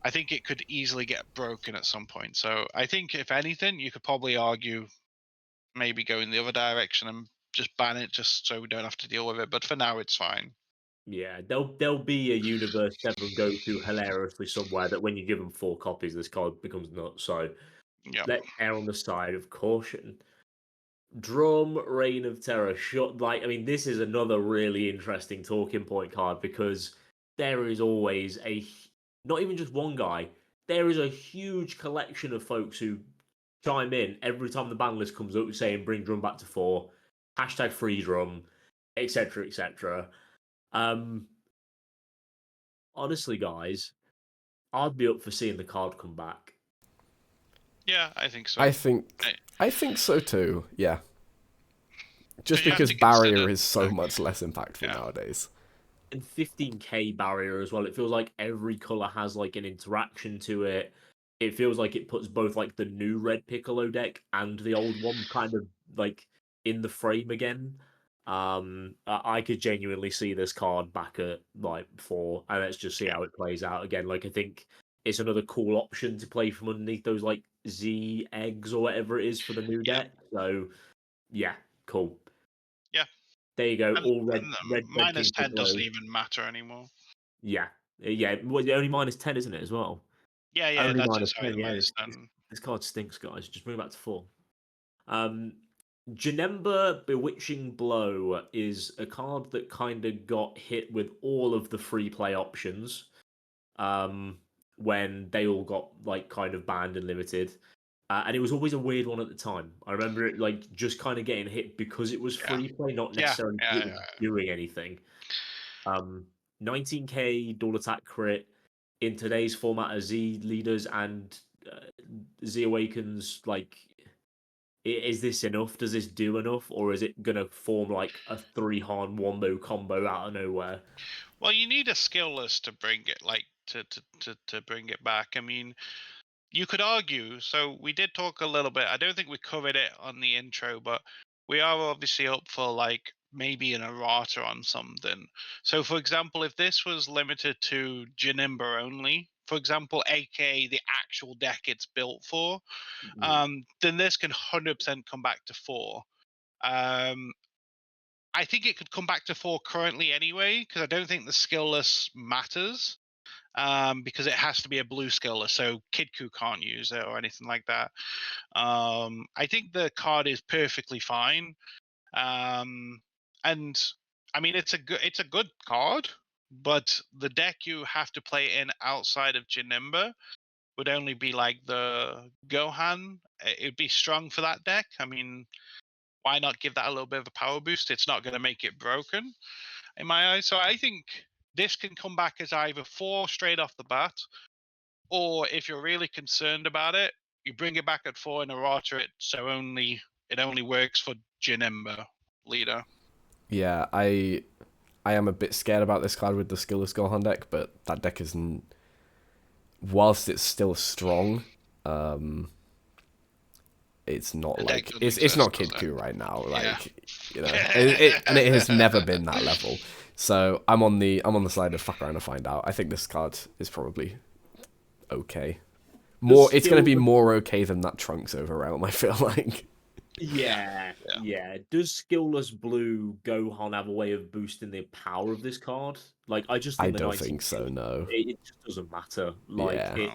I think it could easily get broken at some point. So I think if anything, you could probably argue maybe go in the other direction and just ban it, just so we don't have to deal with it. But for now, it's fine. Yeah, there'll be a Universe 7 Goku hilariously somewhere that when you give them 4 copies, this card becomes nuts. So Yeah. let's err on the side of caution. Drum Reign of Terror. This is another really interesting talking point card because there is always not even just one guy, there is a huge collection of folks who chime in every time the ban list comes up saying bring Drum back to 4, #free Drum, etc., etc. Honestly, guys, I'd be up for seeing the card come back. Yeah, I think so. I think so too. Yeah. Just you have because to barrier consider, is so like, much less impactful yeah. nowadays. And 15k barrier as well. It feels like every color has like an interaction to it. It feels like it puts both like the new red Piccolo deck and the old one kind of like in the frame again. I could genuinely see this card back at like 4, and let's just see how it plays out again. Like I think it's another cool option to play from underneath those like Z eggs or whatever it is for the new deck. So yeah, cool. Yeah. There you go. And, All red, and red minus King 10 Piccolo. doesn't even matter anymore. Yeah, yeah. Well, only -10, isn't it, as well? Yeah, Only that's it. minus Sorry, 10. the Yeah, minus this 10. this card stinks, guys. Just bring it back to 4. Um, Janemba Bewitching Blow is a card that kind of got hit with all of the free play options when they all got like kind of banned and limited. And it was always a weird one at the time. I remember it like just kind of getting hit because it was Yeah. free play, not Yeah, necessarily because it was doing anything. 19k dual attack crit in today's format of Z leaders and Z awakens. Like, is this enough? Does this do enough, or is it gonna form like a 3 Han wombo combo out of nowhere? Well, you need a skillless to bring it, like, to bring it back. I mean, you could argue. So we did talk a little bit. I don't think we covered it on the intro, but we are obviously up for like maybe an errata on something. So, for example, if this was limited to Janimba only, for example, aka the actual deck it's built for, then this can 100% come back to 4. Um, I think it could come back to 4 currently anyway, because I don't think the skillless matters. Because it has to be a blue skillless, so Kidku can't use it or anything like that. I think the card is perfectly fine, and I mean it's a good card, but the deck you have to play in outside of Janemba would only be like the Gohan. It'd be strong for that deck. I mean, why not give that a little bit of a power boost? It's not going to make it broken in my eyes. So I think this can come back as either 4 straight off the bat, or if you're really concerned about it, you bring it back at 4 and errata it, so it only works for Janemba leader. Yeah, I am a bit scared about this card with the skillless Gohan deck, but that deck isn't. Whilst it's still strong, it's not The like deck doesn't it's not exist, Kid does Ku right now. Like Yeah. you know, and it has never been that level. So I'm on the side of fuck around and find out. I think this card is probably okay. It's going to be more okay than that Trunks overrealm, I feel like. Yeah. Does skillless blue Gohan have a way of boosting the power of this card? Like, I just I think the don't 19 think so. No. it just doesn't matter. Like Yeah.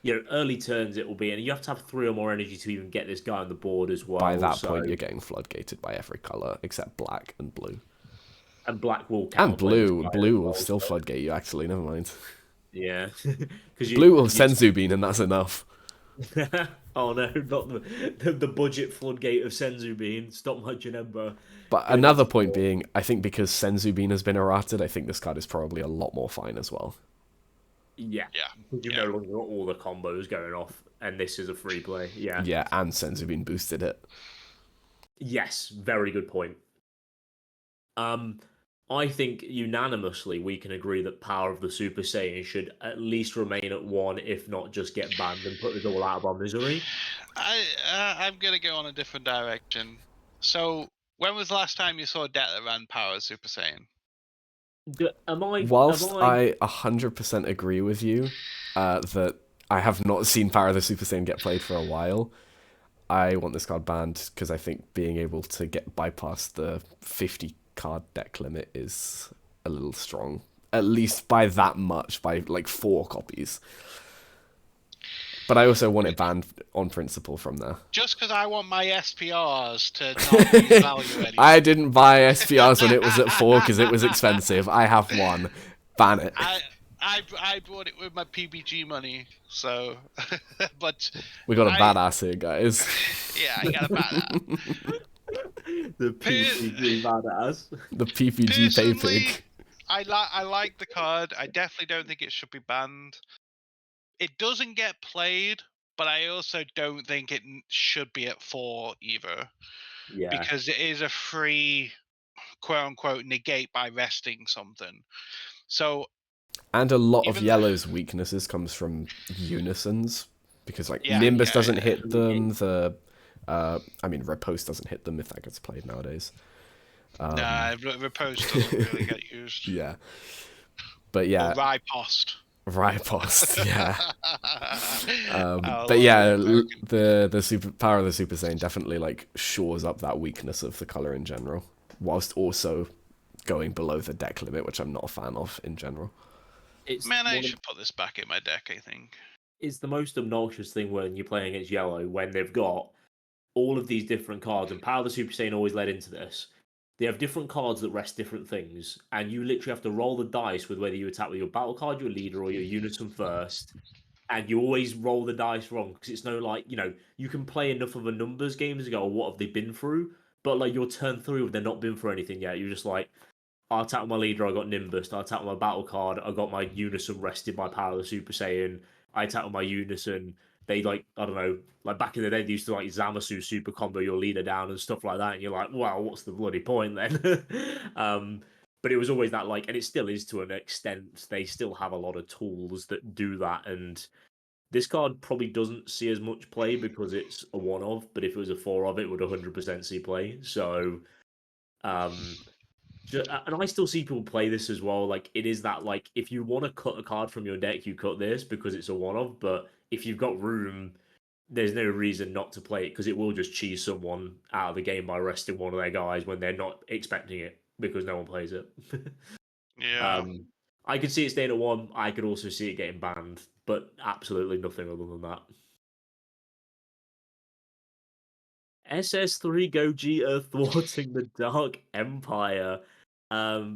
it, early turns it will be, and you have to have 3 or more energy to even get this guy on the board as well. By that point, you're getting floodgated by every color except black and blue. And black will And counterplay this blue, guy blue as will well, still so- floodgate you. Actually, never mind. Yeah, because Blue will Senzu Bean, and that's enough. Oh no, not the budget floodgate of Senzu Bean. Stop my Janemba. But another point being, I think because Senzu Bean has been errated, I think this card is probably a lot more fine as well. Yeah. You've no longer got all the combos going off, and this is a free play. Yeah. Yeah, and Senzu Bean boosted it. Yes, very good point. I think unanimously we can agree that Power of the Super Saiyan should at least remain at 1, if not just get banned and put us all out of our misery. I'm gonna go on a different direction. So, when was the last time you saw a deck that ran Power Super Saiyan? Whilst I 100% agree with you that I have not seen Power of the Super Saiyan get played for a while, I want this card banned because I think being able to get bypass the 50 card deck limit is a little strong. At least by that much, by like 4 copies. But I also want it banned on principle from there. Just because I want my SPRs to not lose value anymore. I didn't buy SPRs when it was at 4 because it was expensive. I have one. Ban it. I bought it with my PBG money, so but We got a badass here, guys. Yeah, I got a badass. The PPG badass. The PPG pay pig. I like the card. I definitely don't think it should be banned. it doesn't get played, but I also don't think it should be at 4 either, Yeah. because it is a free quote unquote negate by resting something. So And a lot of even yellow's weaknesses comes from unisons, because like yeah, Nimbus yeah, doesn't yeah. hit them. I mean, Riposte doesn't hit them if that gets played nowadays. Nah, Repose doesn't really get used. Yeah, but Or yeah, Riposte. Riposte, yeah. I But love yeah, the American. the super power of the Super Saiyan definitely like shores up that weakness of the color in general, whilst also going below the deck limit, which I'm not a fan of in general. It's Man, I one of should put this back in my deck, I think. it's the most obnoxious thing when you're playing against yellow when they've got all of these different cards, and Power of the Super Saiyan always led into this. They have different cards that rest different things, and you literally have to roll the dice with whether you attack with your battle card, your leader, or your unison first. And you always roll the dice wrong because it's no like, you can play enough of a numbers games ago, what have they been through? But like your turn through, they've not been through anything yet. You're just like, I attack with my leader, I got Nimbus. I attack with my battle card, I got my Unison rested by Power of the Super Saiyan. I attack with my Unison. They like, I don't know, like back in the day, they used to like Zamasu super combo your leader down and stuff like that. And you're like, well, what's the bloody point then? But it was always that like, and it still is to an extent. They still have a lot of tools that do that. And this card probably doesn't see as much play because it's a one of, but if it was a four of, it would 100% see play. So, um, and I still see people play this as well. Like it is that like if you want to cut a card from your deck, you cut this because it's a one of. But if you've got room, there's no reason not to play it because it will just cheese someone out of the game by resting one of their guys when they're not expecting it because no one plays it. Yeah. um, I could see it staying at one. I could also see it getting banned, but absolutely nothing other than that. SS3 Gogeta thwarting the Dark Empire.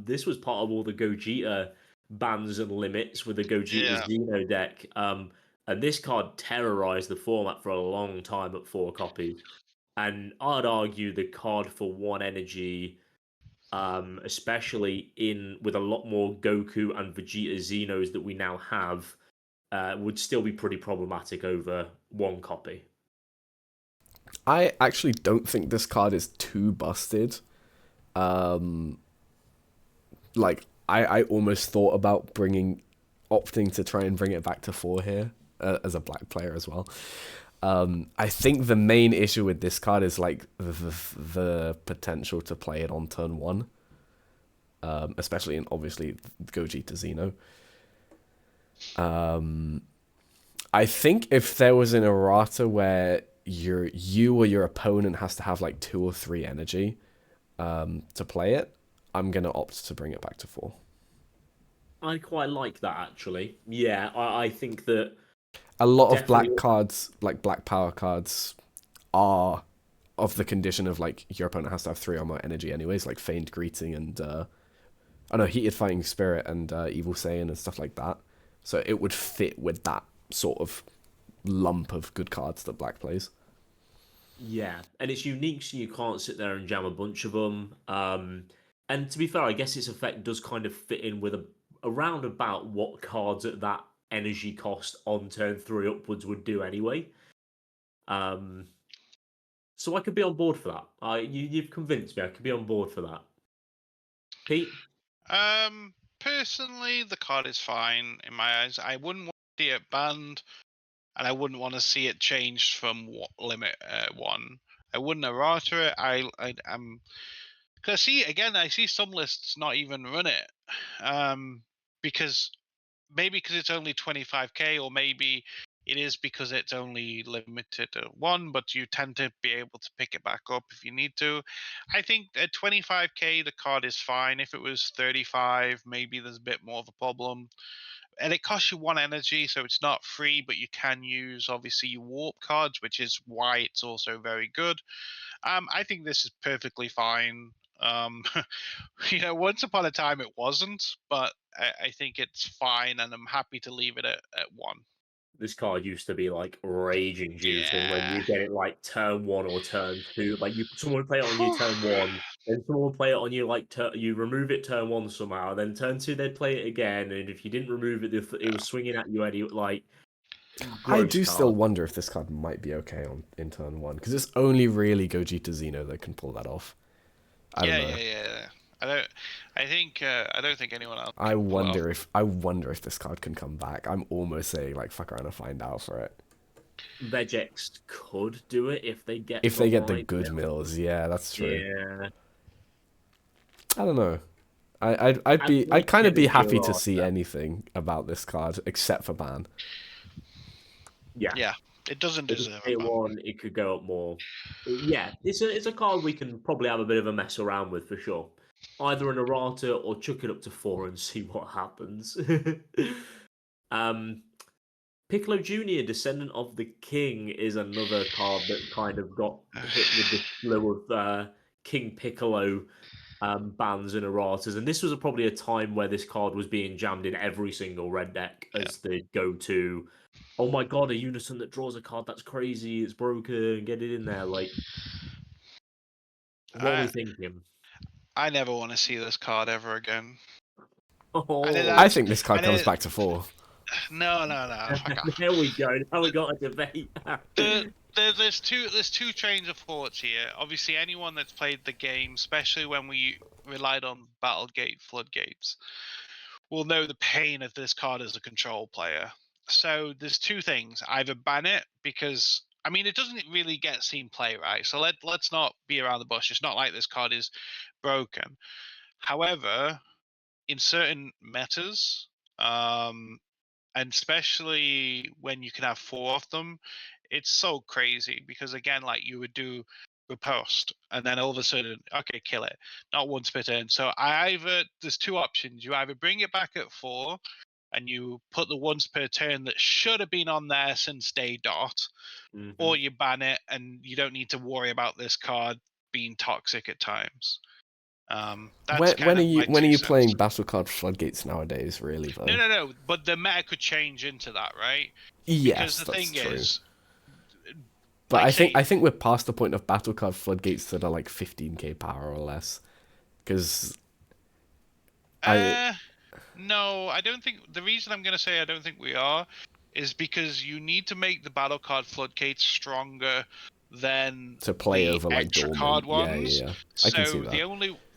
This was part of all the Gogeta bans and limits with the Gogeta Yeah. Xeno deck. And this card terrorized the format for a long time at 4 copies. And I'd argue the card for 1 energy, especially in with a lot more Goku and Vegeta Xenos that we now have, would still be pretty problematic over 1 copy. I actually don't think this card is too busted. Like I almost thought about opting to try and bring it back to 4 here as a black player as well. I think the main issue with this card is like the potential to play it on turn 1, especially in obviously Gogeta Xeno. I think if there was an errata where you or your opponent has to have like 2 or 3 energy to play it, I'm gonna opt to bring it back to 4. I quite like that actually. Yeah, I think that A lot of definitely. black cards, like black power cards, are of the condition of like your opponent has to have 3 or more energy anyways, like Feigned Greeting and Heated Fighting Spirit and Evil Saiyan and stuff like that. So it would fit with that sort of lump of good cards that black plays. Yeah, and it's unique, so you can't sit there and jam a bunch of them. And to be fair, I guess its effect does kind of fit in with around about what cards at that energy cost on turn 3 upwards would do anyway. Um, so I could be on board for that. You've convinced me. I could be on board for that. Pete? Personally, the card is fine in my eyes. I wouldn't want to see it banned, and I wouldn't want to see it changed from limit 1. I wouldn't errata it. I'm because I see some lists not even run it, because maybe because it's only 25k, or maybe it is because it's only limited to 1, but you tend to be able to pick it back up if you need to. I think at 25k the card is fine. If it was 35, maybe there's a bit more of a problem. And it costs you 1 energy, so it's not free, but you can use obviously your warp cards, which is why it's also very good. I think this is perfectly fine. Um, once upon a time it wasn't, but I think it's fine, and I'm happy to leave it at 1. This card used to be like rage inducing when Yeah. you get it like turn 1 or turn 2. Like someone would play it on you turn 1, then someone would play it on you like you remove it turn 1 somehow, then turn 2 they'd play it again, and if you didn't remove it, it was swinging at you any like. I gross do still card. wonder if this card might be okay in turn 1, because it's only really Gogeta Xeno that can pull that off. I don't know. Yeah. I don't. I don't think anyone else I can pull it off. wonder if this card can come back. I'm almost saying like fuck around and find out for it. Vegex could do it if they get If the they get the right good build. mills, yeah, that's true. Yeah. I don't know. I'd Like kind of be Energy happy to see Errata. anything about this card except for ban. Yeah. Yeah, it doesn't If deserve a it ban. won, it could go up more. Yeah, it's a card we can probably have a bit of a mess around with for sure. Either an errata or chuck it up to 4 and see what happens. um, Piccolo Junior, Descendant of the King, is another card that kind of got hit with the flow of King Piccolo bans and erratas, and this was probably a time where this card was being jammed in every single red deck Yeah. as the go-to. Oh my god, a unison that draws a card that's crazy, it's broken, get it in there. Like, what are we I thinking? I never want to see this card ever again. I know Oh, I that's. think this I card comes know. back to 4. No. Fuck off. there we go. Now we got a debate. There's two trains of thoughts here. Obviously, anyone that's played the game, especially when we relied on Battlegate floodgates, will know the pain of this card as a control player. So there's two things: either ban it because I mean it doesn't really get seen play, right? So let's not be around the bush. It's not like this card is broken. However, in certain metas, and especially when you can have four of them, it's so crazy because again, like you would do riposte and then all of a sudden, okay, kill it, not once per turn. So I either there's two options: you either bring it back at 4 and you put the once per turn that should have been on there since day dot, Mhm. or you ban it and you don't need to worry about this card being toxic at times. That's kind of my When are two you cents. playing Battle Card Floodgates nowadays? Really though. No. But the meta could change into that, right? Because Yes, the that's thing true. is, But like, say, I think we're past the point of Battle Card Floodgates that are like 15k power or less. Because I uh, no, I don't think. The reason I'm going to say I don't think we are is because you need to make the battle card floodgates stronger than to play the over like extra card dormant, ones. yeah. I can see So that.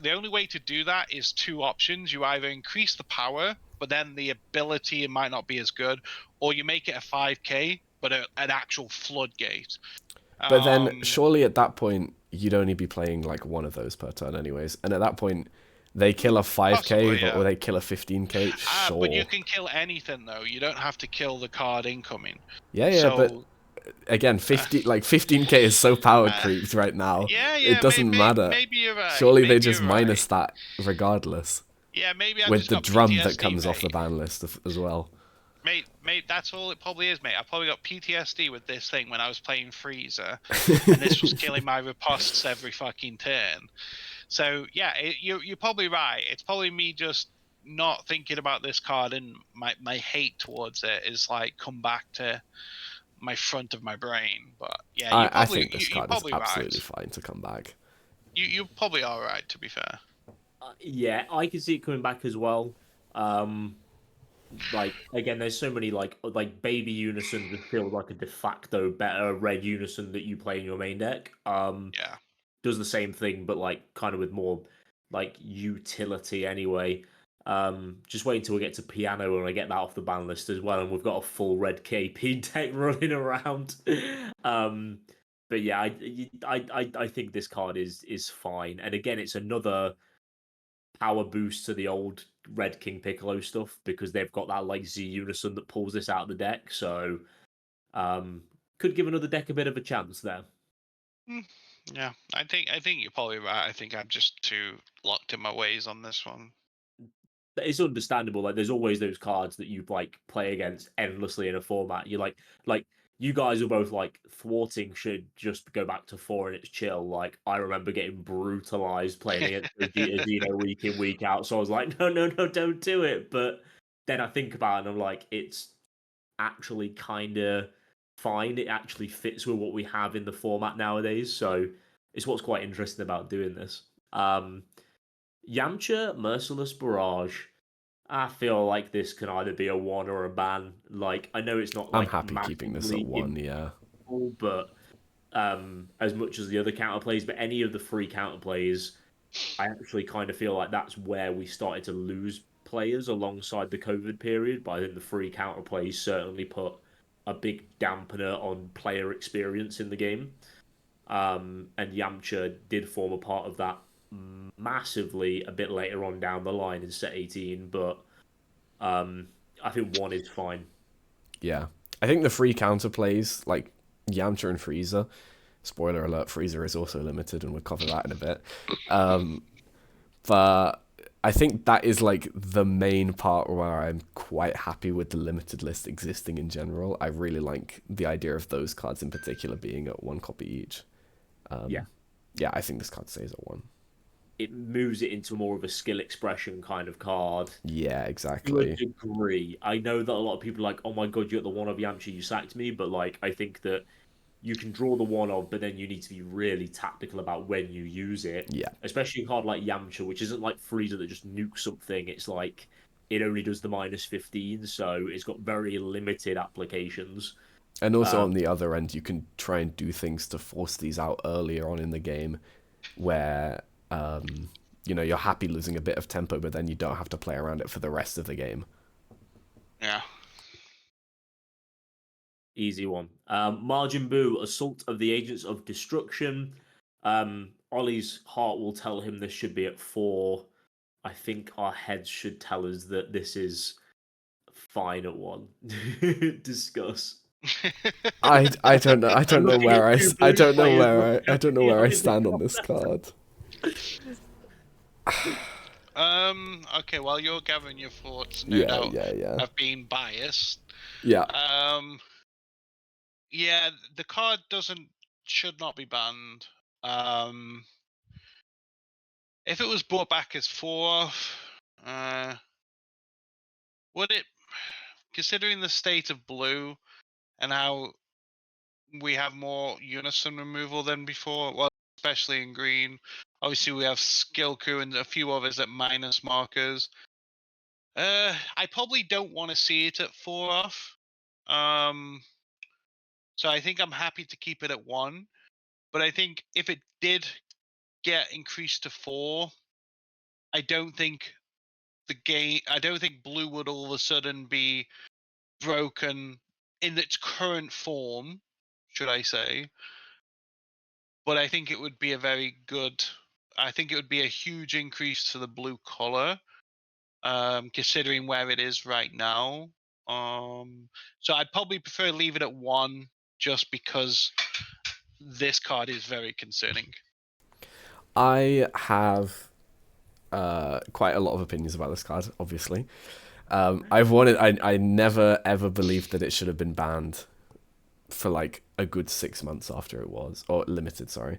the only way to do that is two options. You either increase the power, but then the ability might not be as good, or you make it a 5k, but an actual floodgate. But then Um, surely at that point you'd only be playing like one of those per turn anyways. And at that point they kill a 5k Possibly, but yeah. or they kill a 15k, But you sure. can kill anything though. You don't have to kill the card incoming. Yeah, but So, again, uh, 15k is so power uh, creeped right now. It yeah. doesn't matter. Maybe you're right. Surely they Maybe just you're right. minus that regardless. Yeah, maybe I've With just the got drum that PTSD, comes off mate. the ban list as well. Mate, that's all it probably is, mate. I probably got PTSD with this thing when I was playing Freezer, and this was killing my ripostes every fucking turn. So yeah, you're probably right. It's probably me just not thinking about this card, and my hate towards it is like come back to my front of my brain. But yeah, I think this you're card is probably right. absolutely fine to come back. You probably are right, to be fair. Yeah, I can see it coming back as well. Um, like again, there's so many like baby unison just feels like a de facto better red unison that you play in your main deck. Yeah. Does the same thing, but like kind of with more like utility anyway. Just wait until we get to piano and I get that off the ban list as well, and we've got a full red KP deck running around. um, but yeah, I think this card is fine, and again, it's another power boost to the old Red King Piccolo stuff because they've got that like Z Unison that pulls this out of the deck. So could give another deck a bit of a chance there. Mm, yeah, I think you're probably right. I think I'm just too locked in my ways on this one. It's understandable. Like there's always those cards that you like play against endlessly in a format. You like you guys are both like thwarting should just go back to 4 and it's chill. Like I remember getting brutalized playing against Vegeta Zeno week in week out. So I was like, no, don't do it. But then I think about it and I'm like, it's actually kind of fine. It actually fits with what we have in the format nowadays. So it's what's quite interesting about doing this. Yamcha Merciless Barrage. I feel like this can either be a 1 or a ban. Like, I know it's not I'm like happy keeping this at massively 1, yeah. impactful, but as much as the other counterplays, but any of the free counterplays, I actually kind of feel like that's where we started to lose players alongside the COVID period. But I think the free counterplays certainly put a big dampener on player experience in the game. And Yamcha did form a part of that massively a bit later on down the line in set 18, but I think 1 is fine. Yeah. I think the free counterplays, like Yamcha and Frieza, spoiler alert, Frieza is also limited, and we'll cover that in a bit. But I think that is like the main part where I'm quite happy with the limited list existing in general. I really like the idea of those cards in particular being at 1 copy each. Yeah. Yeah, I think this card stays at 1. It moves it into more of a skill expression kind of card. Yeah, To a exactly. degree. I know that a lot of people are like, oh my god, you're at the 1 of Yamcha, you sacked me, but like I think that you can draw the 1 of, but then you need to be really tactical about when you use it. Yeah. Especially a card like Yamcha, which isn't like Frieza that just nukes something. It's like it only does the -15, so it's got very limited applications. And also on the other end, you can try and do things to force these out earlier on in the game where, you're happy losing a bit of tempo, but then you don't have to play around it for the rest of the game. Yeah. Easy one. Margin Boo, Assault of the Agents of Destruction. Ollie's heart will tell him this should be at 4. I think our heads should tell us that this is fine at 1. Discuss. I don't know. I don't know looking at where I two I blue don't know players where looking I at don't know me where I in the stand on this card. Okay, while you're gathering your thoughts, no Yeah, doubt yeah. have been biased. Yeah. Yeah, the card should not be banned. If it was brought back as 4, would it, considering the state of blue and how we have more unison removal than before, well, especially in green. Obviously, we have skill crew and a few others at minus markers. I probably don't want to see it at 4 off. So I think I'm happy to keep it at 1. But I think if it did get increased to 4, I don't think blue would all of a sudden be broken in its current form, should I say. But I think it would be I think it would be a huge increase to the blue color, considering where it is right now. So I'd probably prefer leave it at 1, just because this card is very concerning. I have quite a lot of opinions about this card, obviously. I never ever believed that it should have been banned for like a good 6 months after it was, or limited, sorry.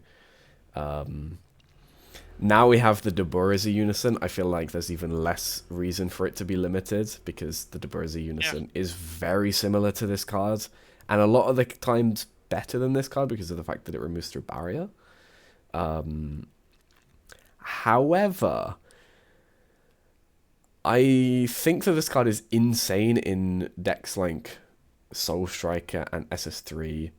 Now we have the Deborah's Unison. I feel like there's even less reason for it to be limited because the Deborah's Unison is very similar to this card, and a lot of the times better than this card because of the fact that it removes through barrier. However, I think that this card is insane in decks like Soul Striker and SS3,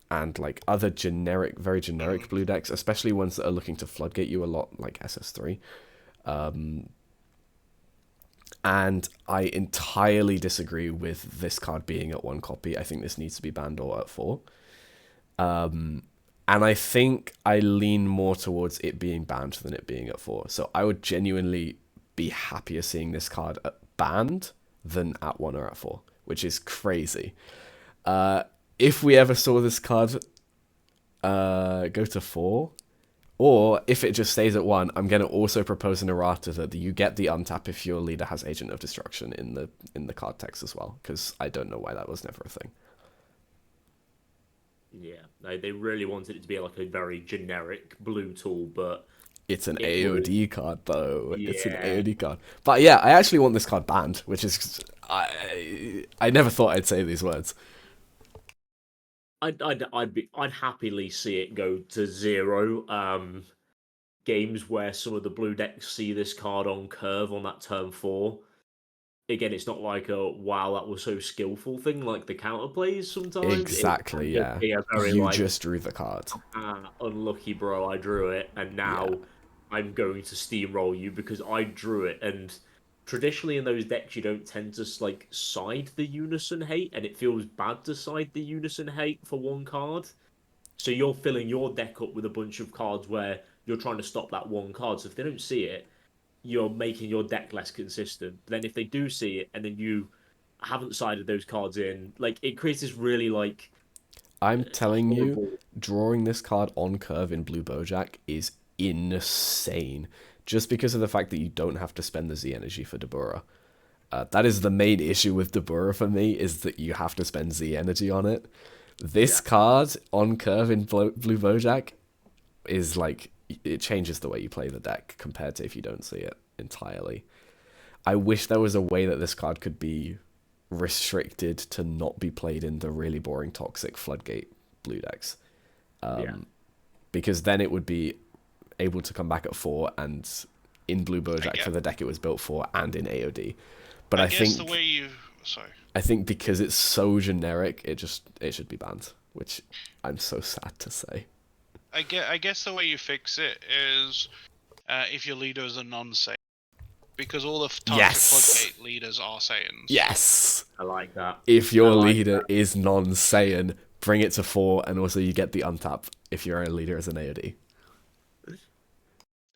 and like other very generic blue decks, especially ones that are looking to floodgate you a lot, like SS3. And I entirely disagree with this card being at 1 copy. I think this needs to be banned or at 4. And I think I lean more towards it being banned than it being at 4. So I would genuinely be happier seeing this card banned than at 1 or at 4, which is crazy. If we ever saw this card go to 4, or if it just stays at 1, I'm going to also propose an errata that you get the untap if your leader has Agent of Destruction in the card text as well, because I don't know why that was never a thing. Yeah, they really wanted it to be like a very generic blue tool, but it's an AOD card, though. Yeah. It's an AOD card. But yeah, I actually want this card banned, which is... I never thought I'd say these words. I'd happily see it go to 0. Games where some of the blue decks see this card on curve on that turn 4, again, it's not like a wow, that was so skillful thing like the counterplays sometimes. It can Exactly, just yeah. be a very You like, just drew the card. unlucky bro, I drew it, and Yeah. now I'm going to steamroll you because I drew it. And traditionally in those decks, you don't tend to like side the unison hate, and it feels bad to side the unison hate for one card. So you're filling your deck up with a bunch of cards where you're trying to stop that one card. So if they don't see it, you're making your deck less consistent. But then if they do see it and then you haven't sided those cards in, like it creates this really like I'm telling you, horrible. drawing this card on curve in Blue Bojack is insane. Just because of the fact that you don't have to spend the Z energy for Dabura. That is the main issue with Dabura for me, is that you have to spend Z energy on it. This Yeah. card on curve in Blue Bojack is like, it changes the way you play the deck compared to if you don't see it entirely. I wish there was a way that this card could be restricted to not be played in the really boring toxic floodgate blue decks, Yeah. because then it would be able to come back at 4 and in Blue Bojack get- for the deck it was built for and in AOD. But I I guess think the way you. Sorry. I think because it's so generic, it should be banned, which I'm so sad to say. I guess the way you fix it is if your leader is a non-Saiyan, because all the toxic Yes! floodgate leaders are Saiyans. Yes. I like that. If your I like leader is non-Saiyan, bring it to 4, and also you get the untap if your leader is an AOD.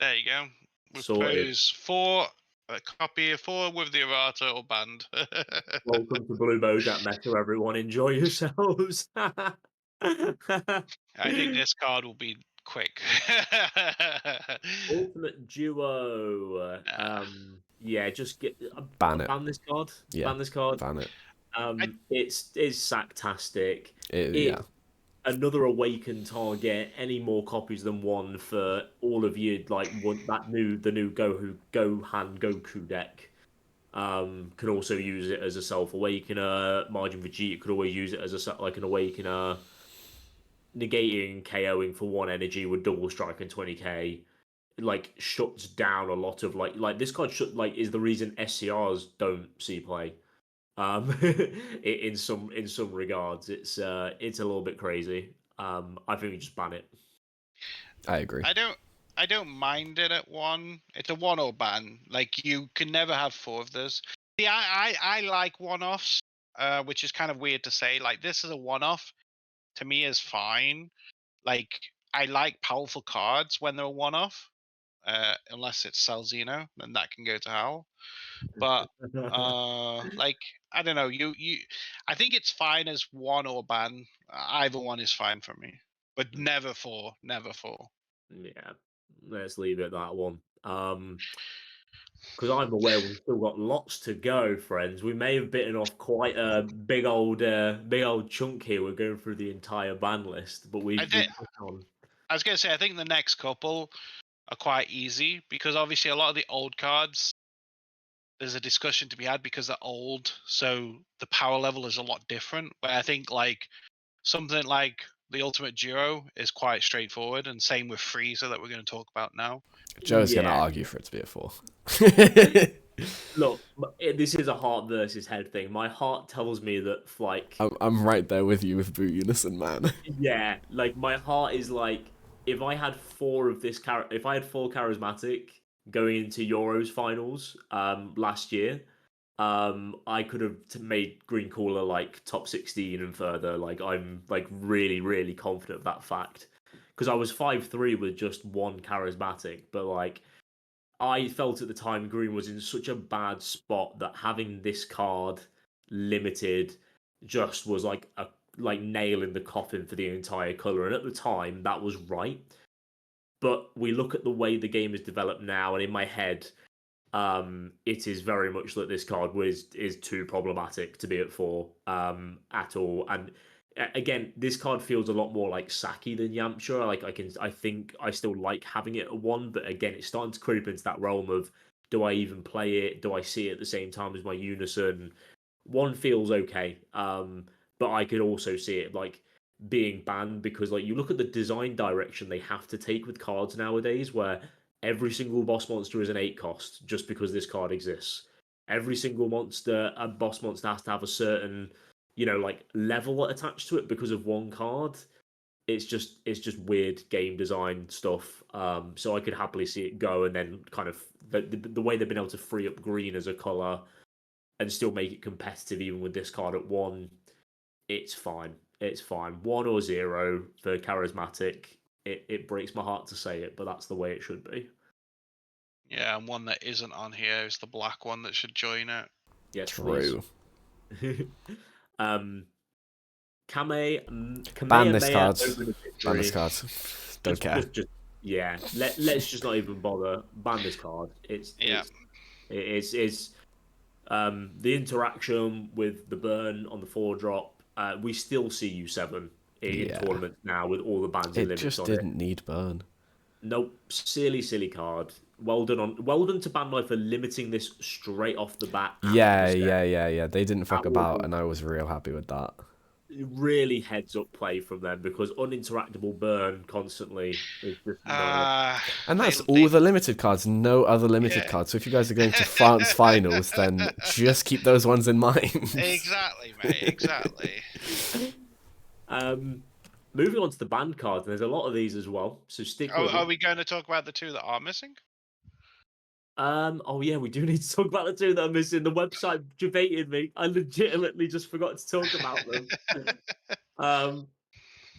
There you go. We Sorted. propose 4 a copy of 4 with the errata or banned. Welcome to Blue Bojack Meta, everyone. Enjoy yourselves. I think this card will be quick. Ultimate Duo. Yeah, just get Ban it. ban this card. Yeah, Ban this card. ban it. It's sacktastic. Yeah. Another awakened target. Any more copies than one for all of you? Like the new Gohan Goku deck. Can also use it as a self awakener. Margin Vegeta could always use it as an awakener. Negating KOing for 1 energy with double strike and 20k like shuts down a lot of like this card is the reason SCRs don't see play. In some regards, it's a little bit crazy. I think we just ban it. I agree. I don't mind it at 1. It's a 1 or ban. Like you can never have 4 of this. See, I like one-offs, which is kind of weird to say. Like this is a one-off. To me, is fine. Like I like powerful cards when they're a one-off. Unless it's Salzino, then that can go to hell. But like I don't know, you I think it's fine as 1 or ban. Either one is fine for me, but never 4, never 4. Yeah, let's leave it at that one. Because I'm aware we've still got lots to go, friends. We may have bitten off quite a big old chunk here. We're going through the entire ban list, but we think push on. I was gonna say I think the next couple are quite easy because obviously a lot of the old cards there's a discussion to be had because they're old, so the power level is a lot different. Where I think like something like the Ultimate Duo is quite straightforward, and same with Frieza that we're going to talk about now. Joe's gonna Yeah. argue for it to be a 4. Look, this is a heart versus head thing. My heart tells me that, like, I'm right there with you with Boot Unison, man. yeah, like my heart is like, if I had if I had 4 charismatic going into Euros finals, last year, I could have made Green Cooler like top 16 and further. Like, I'm like really, really confident of that fact because I was 5-3 with just 1 charismatic, but like. I felt at the time Green was in such a bad spot that having this card limited just was like a nail in the coffin for the entire color. And at the time, that was right. But we look at the way the game is developed now, and in my head, it is very much that this card is too problematic to be at 4 at all. And again, this card feels a lot more like Saki than Yamcha. Like I think I still like having it at 1, but again, it's starting to creep into that realm of do I even play it? Do I see it at the same time as my Unison? 1 feels okay, but I could also see it like being banned because like you look at the design direction they have to take with cards nowadays, where every single boss monster is an 8 cost just because this card exists. every single monster, a boss monster has to have a certain, like level attached to it because of one card. It's just weird game design stuff. So I could happily see it go, and then kind of the way they've been able to free up green as a color and still make it competitive, even with this card at 1. It's fine. It's fine. 1 or 0 for charismatic. It breaks my heart to say it, but that's the way it should be. Yeah, and one that isn't on here is the black one that should join it. Yes, True. please. Ban Kamehameha this card. over the Ban this victory. card. Don't care. Yeah. Let's just not even bother. Ban this card. It's the interaction with the burn on the 4-drop. We still see U7 in Yeah. tournaments now with all the bans and It limits just on didn't need burn. Nope, silly card. Well done to Bandai for limiting this straight off the bat. Yeah. They didn't fuck That about, was- and I was real happy with that. Really heads up play from them, because uninteractable burn constantly is just not. And that's all the limited cards, no other limited Yeah. cards. So if you guys are going to France finals, then just keep those ones in mind. Exactly, mate. Exactly. Moving on to the banned cards, and there's a lot of these as well. So stick with Are it. we going to talk about the 2 that are missing? Oh yeah, we do need to talk about the 2 that are missing. The website debated me. I legitimately just forgot to talk about them.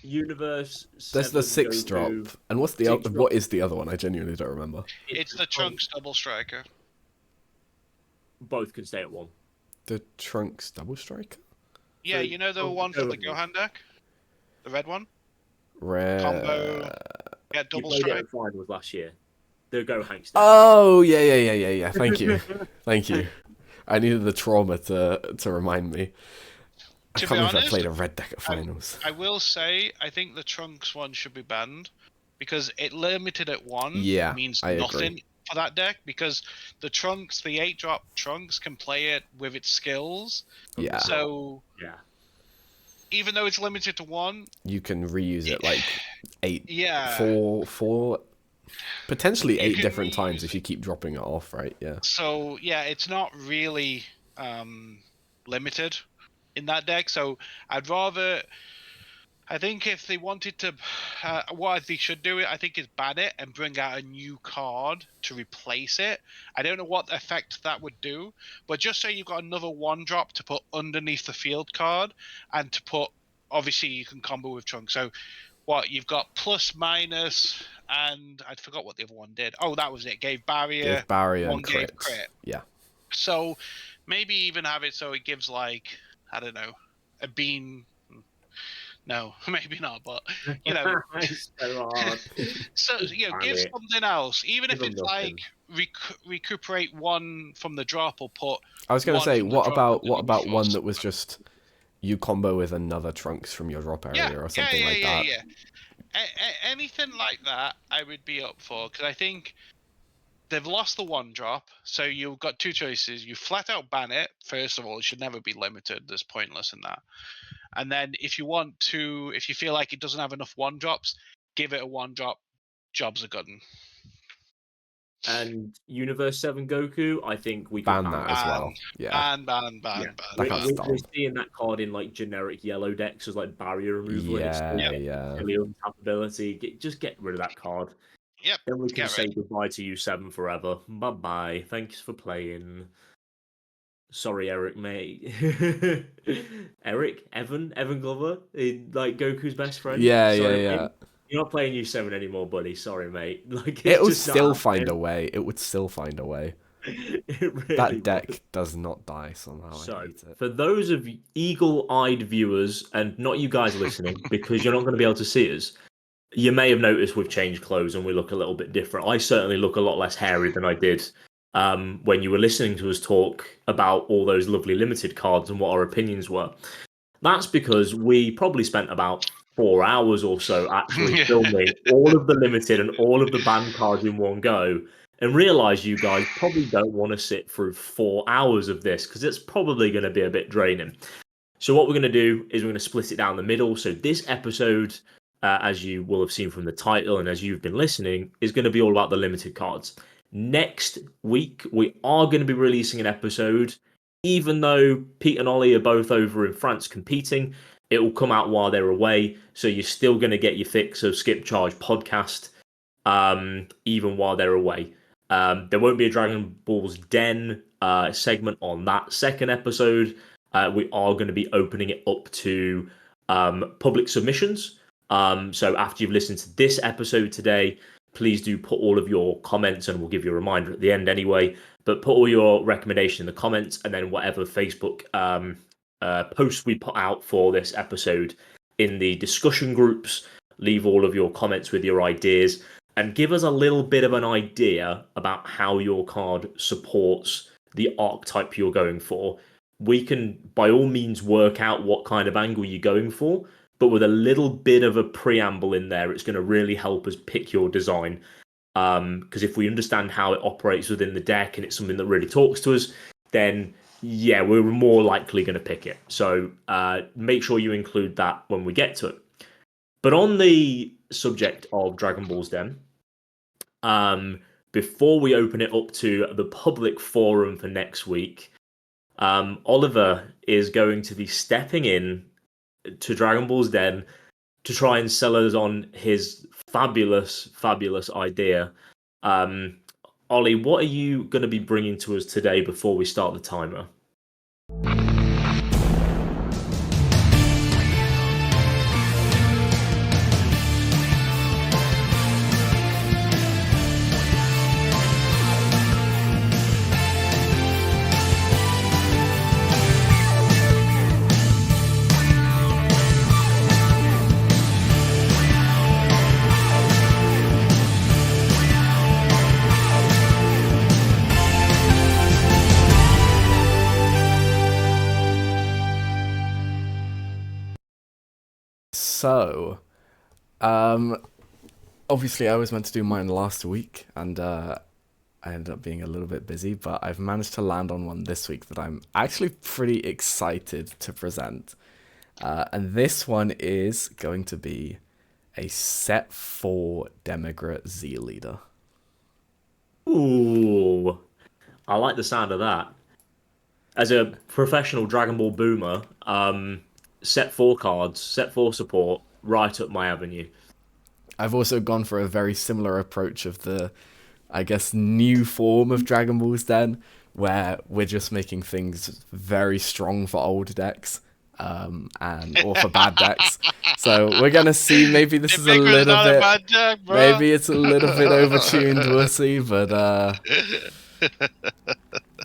Universe 7 There's the 6 drop, Goku. and what's the Six other? drop. What is the other one? I genuinely don't remember. It's the Trunks double striker. Both can stay at 1. The Trunks double striker. Yeah, So- you know the oh, one from the Gohan. Gohan deck? The red one? Rare. Combo. Yeah, You double played it strike. at finals last year. The Go Hanks. Oh yeah. Thank you, thank you. I needed the trauma to remind me. I To can't be believe I honest, played a red deck at finals. I will say, I think the Trunks one should be banned because it limited at 1 Yeah, means I agree. nothing for that deck, because the Trunks, the 8-drop Trunks can play it with its skills. Yeah, So Yeah. even though it's limited to 1, you can reuse it like 8, yeah. 4, potentially You 8 can different times reuse if you keep dropping it off, right? Yeah. So yeah, it's not really limited in that deck. So I think if they wanted to, what they should do, I think, is ban it and bring out a new card to replace it. I don't know what effect that would do, but just so you've got another 1-drop to put underneath the field card, and to put, obviously you can combo with Trunks. So what you've got plus, minus, and I forgot what the other one did. Oh, that was it. Gave barrier. Give barrier one and gave crit. crit. Yeah. So maybe even have it so it gives, like, I don't know, a bean. No, maybe not, but you know, It's so hard. so give Damn it. something else, even Give if it's them like recuperate 1 from the drop, or put. I was gonna 1 say, from the what drop about underneath one yours. that was just you combo with another Trunks from your drop area or something like that? Yeah. Anything like that, I would be up for, because I think they've lost the 1-drop, so you've got 2 choices. You flat out ban it. First of all, it should never be limited. There's pointless in that. And then if you feel like it doesn't have enough 1-drops, give it a 1-drop. Jobs are good. And Universe 7 Goku, I think we can Ban that as well. Yeah. Ban. That card's We're dumb. seeing that card in like generic yellow decks as like barrier removal. Yeah. Really untapability. Just get rid of that card. Yep. Then we can get say rid. goodbye to U7 forever. Bye bye. Thanks for playing. Sorry, Eric, mate. Evan Glover, like Goku's best friend. Yeah. Sorry, You're not playing U7 anymore, buddy. Sorry, mate. Like It would just not still find happening. a way. It would still find a way. It really That deck would. does not die somehow. So, I hate it. for those of eagle-eyed viewers, and not you guys listening, because you're not going to be able to see us, you may have noticed we've changed clothes and we look a little bit different. I certainly look a lot less hairy than I did when you were listening to us talk about all those lovely limited cards and what our opinions were. That's because we probably spent about 4 hours or so actually filming all of the limited and all of the banned cards in one go, and realize you guys probably don't want to sit through 4 hours of this, because it's probably going to be a bit draining. So what we're going to do is we're going to split it down the middle. So this episode, as you will have seen from the title and as you've been listening, is going to be all about the limited cards. Next week, we are going to be releasing an episode. Even though Pete and Ollie are both over in France competing, it will come out while they're away. So you're still going to get your fix of Skip Charge podcast, even while they're away. There won't be a Dragon Ball's Den segment on that second episode. We are going to be opening it up to public submissions. So after you've listened to this episode today, please do put all of your comments, and we'll give you a reminder at the end anyway. But put all your recommendation in the comments, and then whatever Facebook post we put out for this episode in the discussion groups, leave all of your comments with your ideas, and give us a little bit of an idea about how your card supports the archetype you're going for. We can, by all means, work out what kind of angle you're going for, but with a little bit of a preamble in there, it's going to really help us pick your design. Because if we understand how it operates within the deck and it's something that really talks to us, then yeah, we're more likely going to pick it. So make sure you include that when we get to it. But on the subject of Dragon Ball's Den, before we open it up to the public forum for next week, Oliver is going to be stepping in to Dragon Ball's Den to try and sell us on his fabulous idea. Ollie, what are you going to be bringing to us today before we start the timer? So, obviously I was meant to do mine last week, and I ended up being a little bit busy, but I've managed to land on one this week that I'm actually pretty excited to present. And this one is going to be a set 4 Demigra Z Leader. Ooh, I like the sound of that. As a professional Dragon Ball boomer, set 4 cards, set 4 support, right up my avenue. I've also gone for a very similar approach of the, I guess, new form of Dragon Ball's Den, where we're just making things very strong for old decks, or for bad decks. So we're gonna see. Maybe this is a little bit. Bad deck, bro. Maybe it's a little bit overtuned. We'll see, but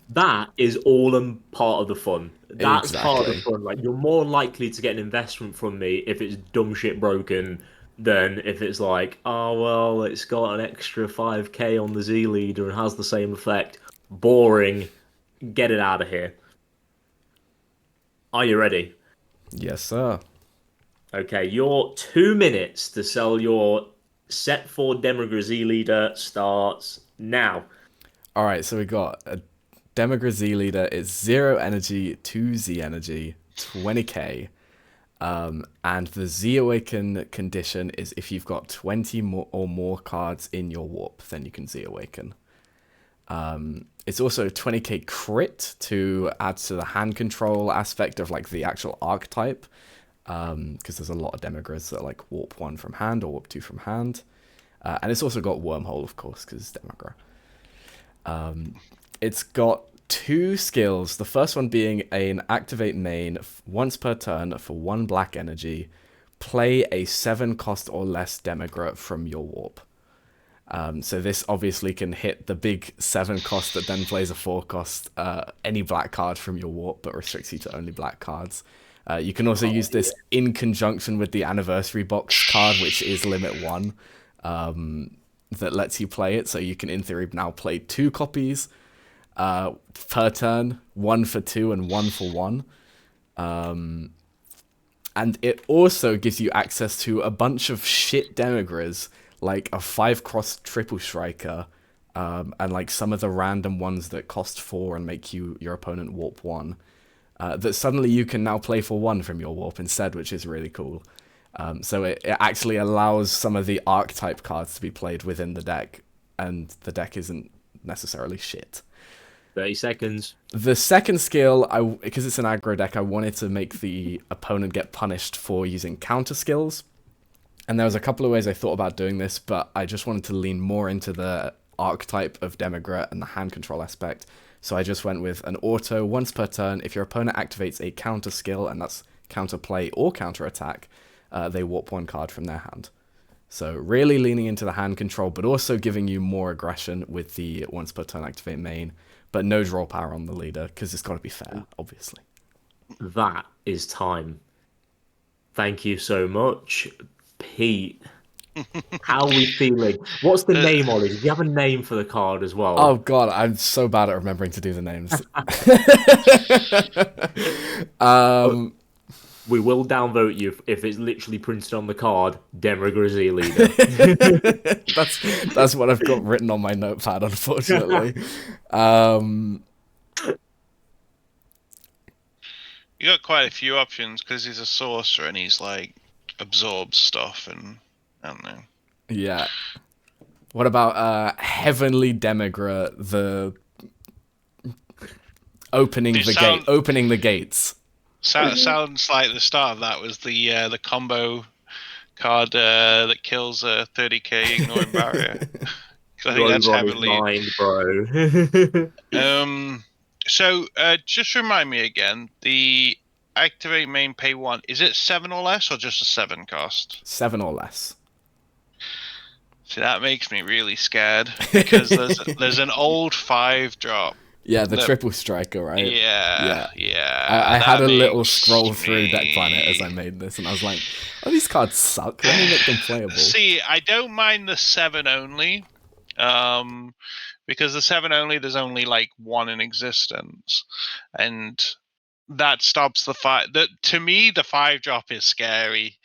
that is all part of the fun. That's part of the Exactly. fun. Like, you're more likely to get an investment from me if it's dumb shit broken than if it's like, oh well, it's got an extra 5k on the Z leader and has the same effect. Boring. Get it out of here. Are you ready? yes, sir. Okay, your 2 minutes to sell your set 4 Demigra Z leader starts now. All right, so we got a Demigra Z Leader. It's 0 energy, 2 Z energy, 20k. And the Z Awaken condition is if you've got 20 more or more cards in your warp, then you can Z Awaken. It's also 20k crit to add to the hand control aspect of like the actual archetype, because there's a lot of Demigras that are like warp 1 from hand or warp 2 from hand. And it's also got Wormhole, of course, because it's Demigra. It's got 2 skills. The first one being an activate main once per turn for 1 black energy. Play a 7 cost or less Demigra from your warp. So this obviously can hit the big 7 cost that then plays a 4 cost any black card from your warp, but restricts you to only black cards. You can also use this in conjunction with the anniversary box card, which is limit 1, that lets you play it. So you can, in theory, now play 2 copies per turn, 1 for 2 and 1 for 1. And it also gives you access to a bunch of shit Demigras, like a 5-cross triple striker, and like some of the random ones that cost 4 and make your opponent warp 1. That suddenly you can now play for 1 from your warp instead, which is really cool. So it actually allows some of the archetype cards to be played within the deck, and the deck isn't necessarily shit. 30 seconds. The second skill, because it's an aggro deck, I wanted to make the opponent get punished for using counter skills. And there was a couple of ways I thought about doing this, but I just wanted to lean more into the archetype of Demigret and the hand control aspect. So I just went with an auto once per turn. If your opponent activates a counter skill, and that's counter play or counter attack, they warp one card from their hand. So really leaning into the hand control, but also giving you more aggression with the once per turn activate main, but no draw power on the leader, because it's got to be fair, obviously. That is time. Thank you so much, Pete. How are we feeling? What's the name, Ollie? Did you have a name for the card as well? Oh god, I'm so bad at remembering to do the names. We will downvote you if it's literally printed on the card, Demigrazzi leader. that's what I've got written on my notepad, unfortunately. You got quite a few options because he's a sorcerer and he's like absorbs stuff and I don't know. Yeah. What about Heavenly Demigret, the opening the gates? Sounds like the start of that was the combo card that kills a 30k ignoring barrier. I think that's heavily. Mind, bro. So just remind me again, the activate main pay 1, is it 7 or less or just a 7 cost? 7 or less. See, that makes me really scared because there's an old 5 drop. Yeah, the triple striker, right? Yeah. I had a little scroll through Deck Planet as I made this, and I was like, oh, these cards suck. Let me make them playable. See, I don't mind the 7 only, because the 7 only, there's only like 1 in existence, and that stops the 5. To me, the 5 drop is scary.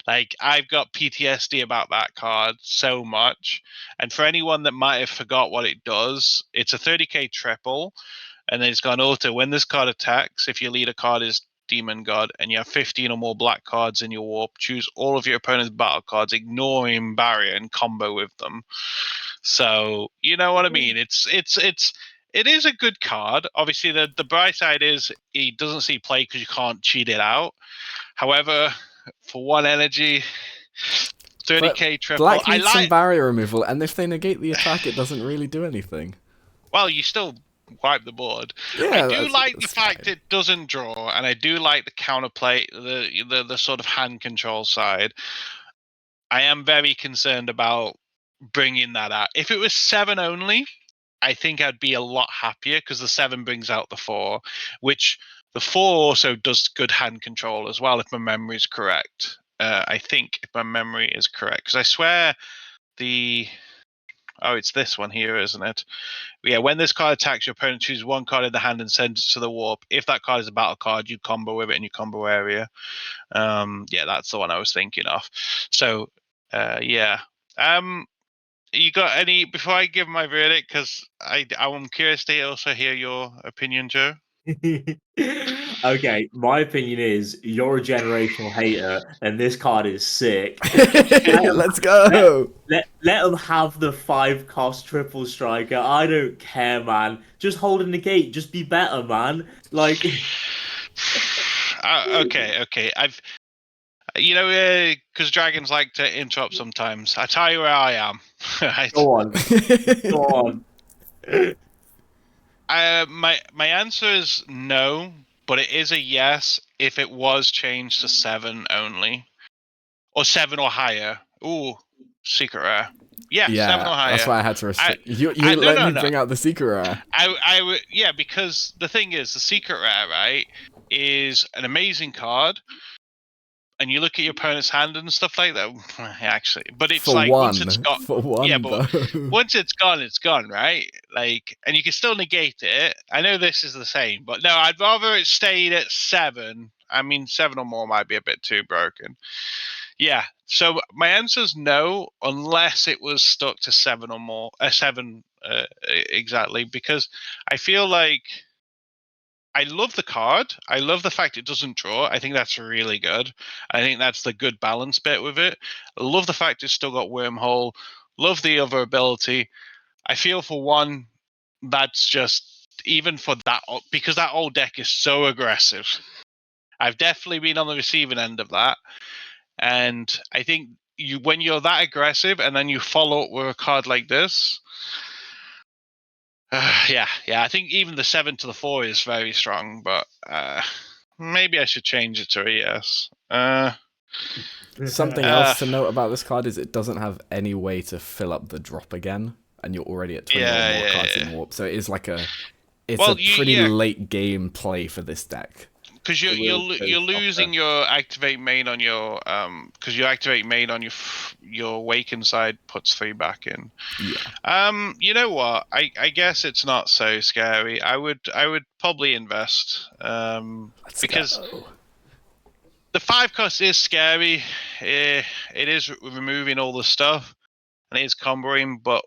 Like, I've got PTSD about that card so much. And for anyone that might have forgot what it does, it's a 30k triple, and then it's got an auto. When this card attacks, if your leader card is Demon God and you have 15 or more black cards in your warp, choose all of your opponent's battle cards, ignoring barrier, and combo with them. So you know what I mean. It is a good card. Obviously, the bright side is he doesn't see play because you can't cheat it out. However, for 1 energy, 30k triple. Black needs some barrier removal, and if they negate the attack, it doesn't really do anything. Well, you still wipe the board. Yeah, I do like the fact it doesn't draw, and I do like the counterplay, the sort of hand control side. I am very concerned about bringing that out. If it was 7 only, I think I'd be a lot happier because the 7 brings out the 4, which the 4 also does good hand control as well, if my memory is correct. I think if my memory is correct, because I swear it's this one here, isn't it? Yeah, when this card attacks, your opponent chooses 1 card in the hand and sends it to the warp. If that card is a battle card, you combo with it in your combo area. Yeah, that's the one I was thinking of. So, yeah. You got any, before I give my verdict, because I'm curious to also hear your opinion, Joe. Okay, my opinion is you're a generational hater, and this card is sick. Let's go. Let them have the 5 cost triple striker. I don't care, man. Just hold in the gate. Just be better, man. Like, okay. Because dragons like to interrupt sometimes. I tell you where I am. Right? Go on. My answer is no, but it is a yes if it was changed to 7 only, or 7 or higher. Ooh, secret rare. Yeah, 7 or higher. That's why I had to restrict. You let me bring out the secret rare. I would, yeah, because the thing is, the secret rare, right, is an amazing card. And you look at your opponent's hand and stuff like that, actually. But it's once it's gone, once it's gone, right? Like, and you can still negate it. I know this is the same, but no, I'd rather it stayed at 7. I mean, 7 or more might be a bit too broken. Yeah. So my answer is no, unless it was stuck to 7 or more. 7 exactly, because I feel like. I love the card. I love the fact it doesn't draw. I think that's really good. I think that's the good balance bit with it. I love the fact it's still got Wormhole. Love the other ability. I feel for 1, that's just even for that, because that old deck is so aggressive. I've definitely been on the receiving end of that, and I think when you're that aggressive and then you follow up with a card like this, yeah, I think even the 7 to the 4 is very strong, but maybe I should change it to a yes. Something else to note about this card is it doesn't have any way to fill up the drop again, and you're already at 20 or more cards in warp. So it is like a pretty late game play for this deck. Because you're losing your activate main on your because your activate main on your awaken side puts 3 back in. Yeah. You know what? I guess it's not so scary. I would probably invest. Because the 5 cost is scary. It is removing all the stuff, and it is cumbering, but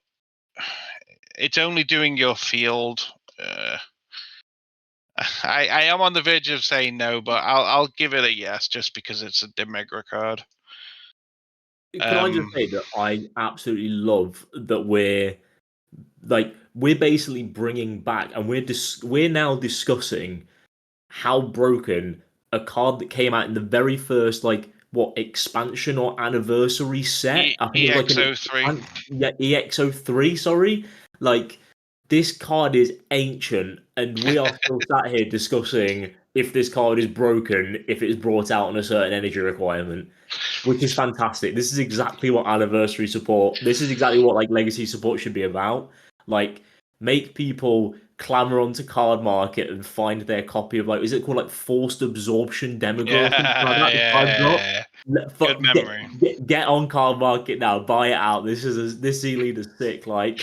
it's only doing your field. I am on the verge of saying no, but I'll give it a yes just because it's a Demegra card. Can I just say that I absolutely love that we're basically bringing back, and we're now discussing how broken a card that came out in the very first expansion or anniversary set. I think it was EX03. Sorry, this card is ancient, and we are still sat here discussing if this card is broken if it's brought out on a certain energy requirement, which is fantastic. This is exactly what anniversary support. This is exactly what legacy support should be about. Make people clamor onto Card Market and find their copy of is it called forced absorption Demagogue or something like that? Good memory. Get on Card Market now, buy it out. This E-Lead is sick. But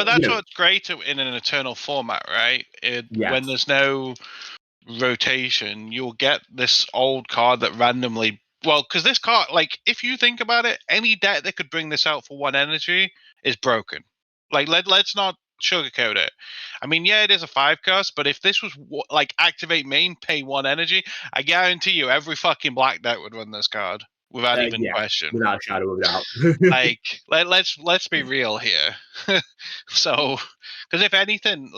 that's what's great in an Eternal format, right? When there's no rotation, you'll get this old card that randomly. Well, because this card, if you think about it, any deck that could bring this out for 1 energy is broken. Let's not sugarcoat it. I mean, yeah, it is a 5 cost, but if this was activate main, pay 1 energy, I guarantee you every fucking black deck would run this card without even question. Without a shadow of a doubt. Let's be real here. So, because if anything,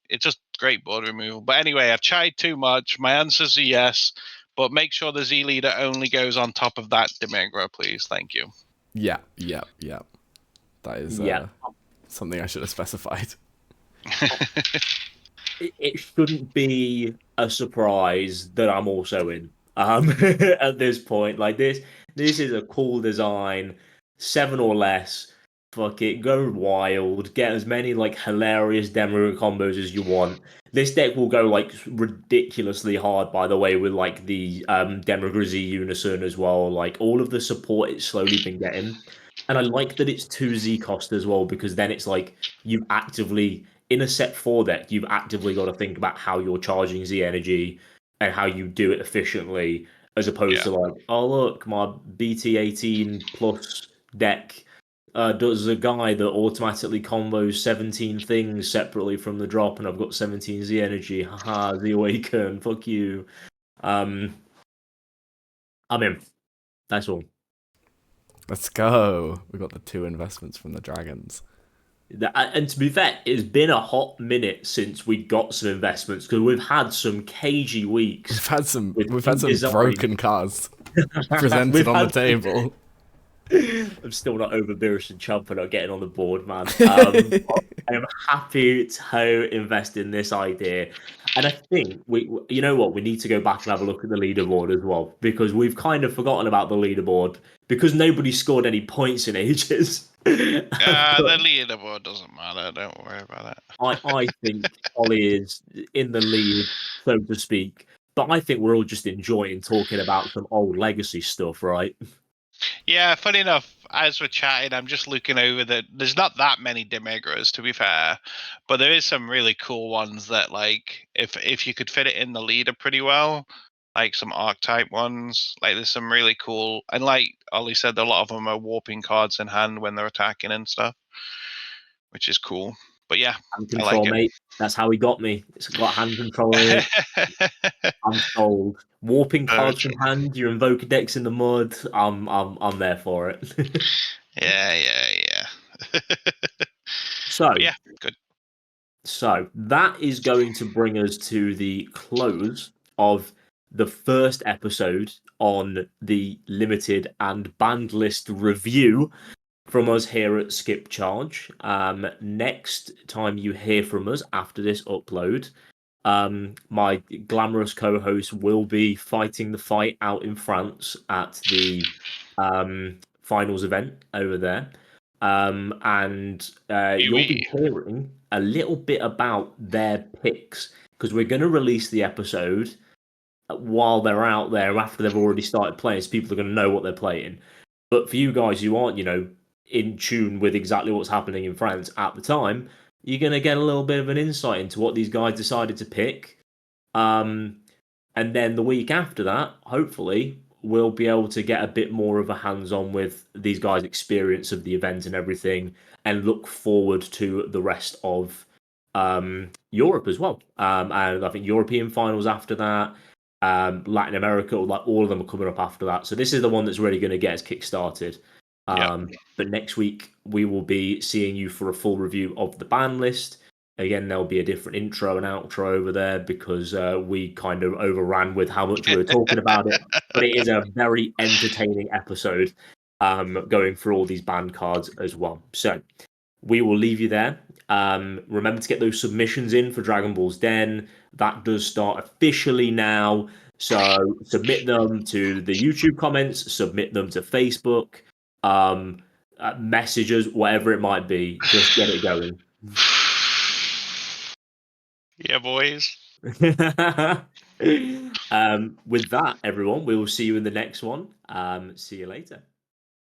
it's just great board removal. But anyway, I've tried too much. My answer's a yes, but make sure the Z leader only goes on top of that Demegra, please. Thank you. Yeah. That is something I should have specified. It shouldn't be a surprise that I'm also in at this point. This is a cool design, 7 or less. Fuck it, go wild, get as many hilarious demo combos as you want. This deck will go ridiculously hard, by the way, with the Demagra Z Unison as well. All of the support it's slowly been getting. And I like that it's 2 Z cost as well, because then it's you actively, in a set 4 deck, you've actively got to think about how you're charging Z energy and how you do it efficiently, as opposed to oh look, my BT18 plus deck does a guy that automatically combos 17 things separately from the drop, and I've got 17 Z energy. Haha, Z Awaken, fuck you. I'm in. That's all. Let's go. We got the 2 investments from the Dragons. And to be fair, it's been a hot minute since we got some investments, because we've had some cagey weeks. We've had some broken cards presented on the table. I'm still not over Beerus and Chump for not getting on the board, man. I am happy to invest in this idea. And I think you know what, we need to go back and have a look at the leaderboard as well, because we've kind of forgotten about the leaderboard because nobody scored any points in ages. The leaderboard doesn't matter. Don't worry about that. I think Ollie is in the lead, so to speak. But I think we're all just enjoying talking about some old legacy stuff, right? Yeah, funny enough, as we're chatting, I'm just looking over that. There's not that many Demegras, to be fair, but there is some really cool ones that, if you could fit it in the leader pretty well, some archetype ones. There's some really cool, and Ollie said, a lot of them are warping cards in hand when they're attacking and stuff, which is cool. But yeah, hand control, mate. That's how he got me. It's got hand control in it. I'm sold. Warping cards from hand, your invoker decks in the mud. I'm there for it. Yeah. So but yeah, good. So that is going to bring us to the close of the first episode on the limited and banned list review from us here at Skip Charge. Next time you hear from us after this upload, my glamorous co-host will be fighting the fight out in France at the finals event over there. And you'll be Yui. hearing a little bit about their picks because we're going to release the episode while they're out there after they've already started playing, so people are going to know what they're playing. But for you guys who aren't, in tune with exactly what's happening in France at the time, you're going to get a little bit of an insight into what these guys decided to pick. And then the week after that, hopefully, we'll be able to get a bit more of a hands-on with these guys' experience of the event and everything, and look forward to the rest of Europe as well. And I think European finals after that, Latin America, like all of them are coming up after that. So this is the one that's really going to get us kick-started. But next week, we will be seeing you for a full review of the ban list. Again, there'll be a different intro and outro over there because we kind of overran with how much we were talking about it. But it is a very entertaining episode going through all these band cards as well. So we will leave you there. Remember to get those submissions in for Dragon Ball's Den. That does start officially now. So submit them to the YouTube comments, submit them to Facebook, messages, whatever it might be. Just get it going. Yeah, boys. With that, everyone, we will see you in the next one. See you later.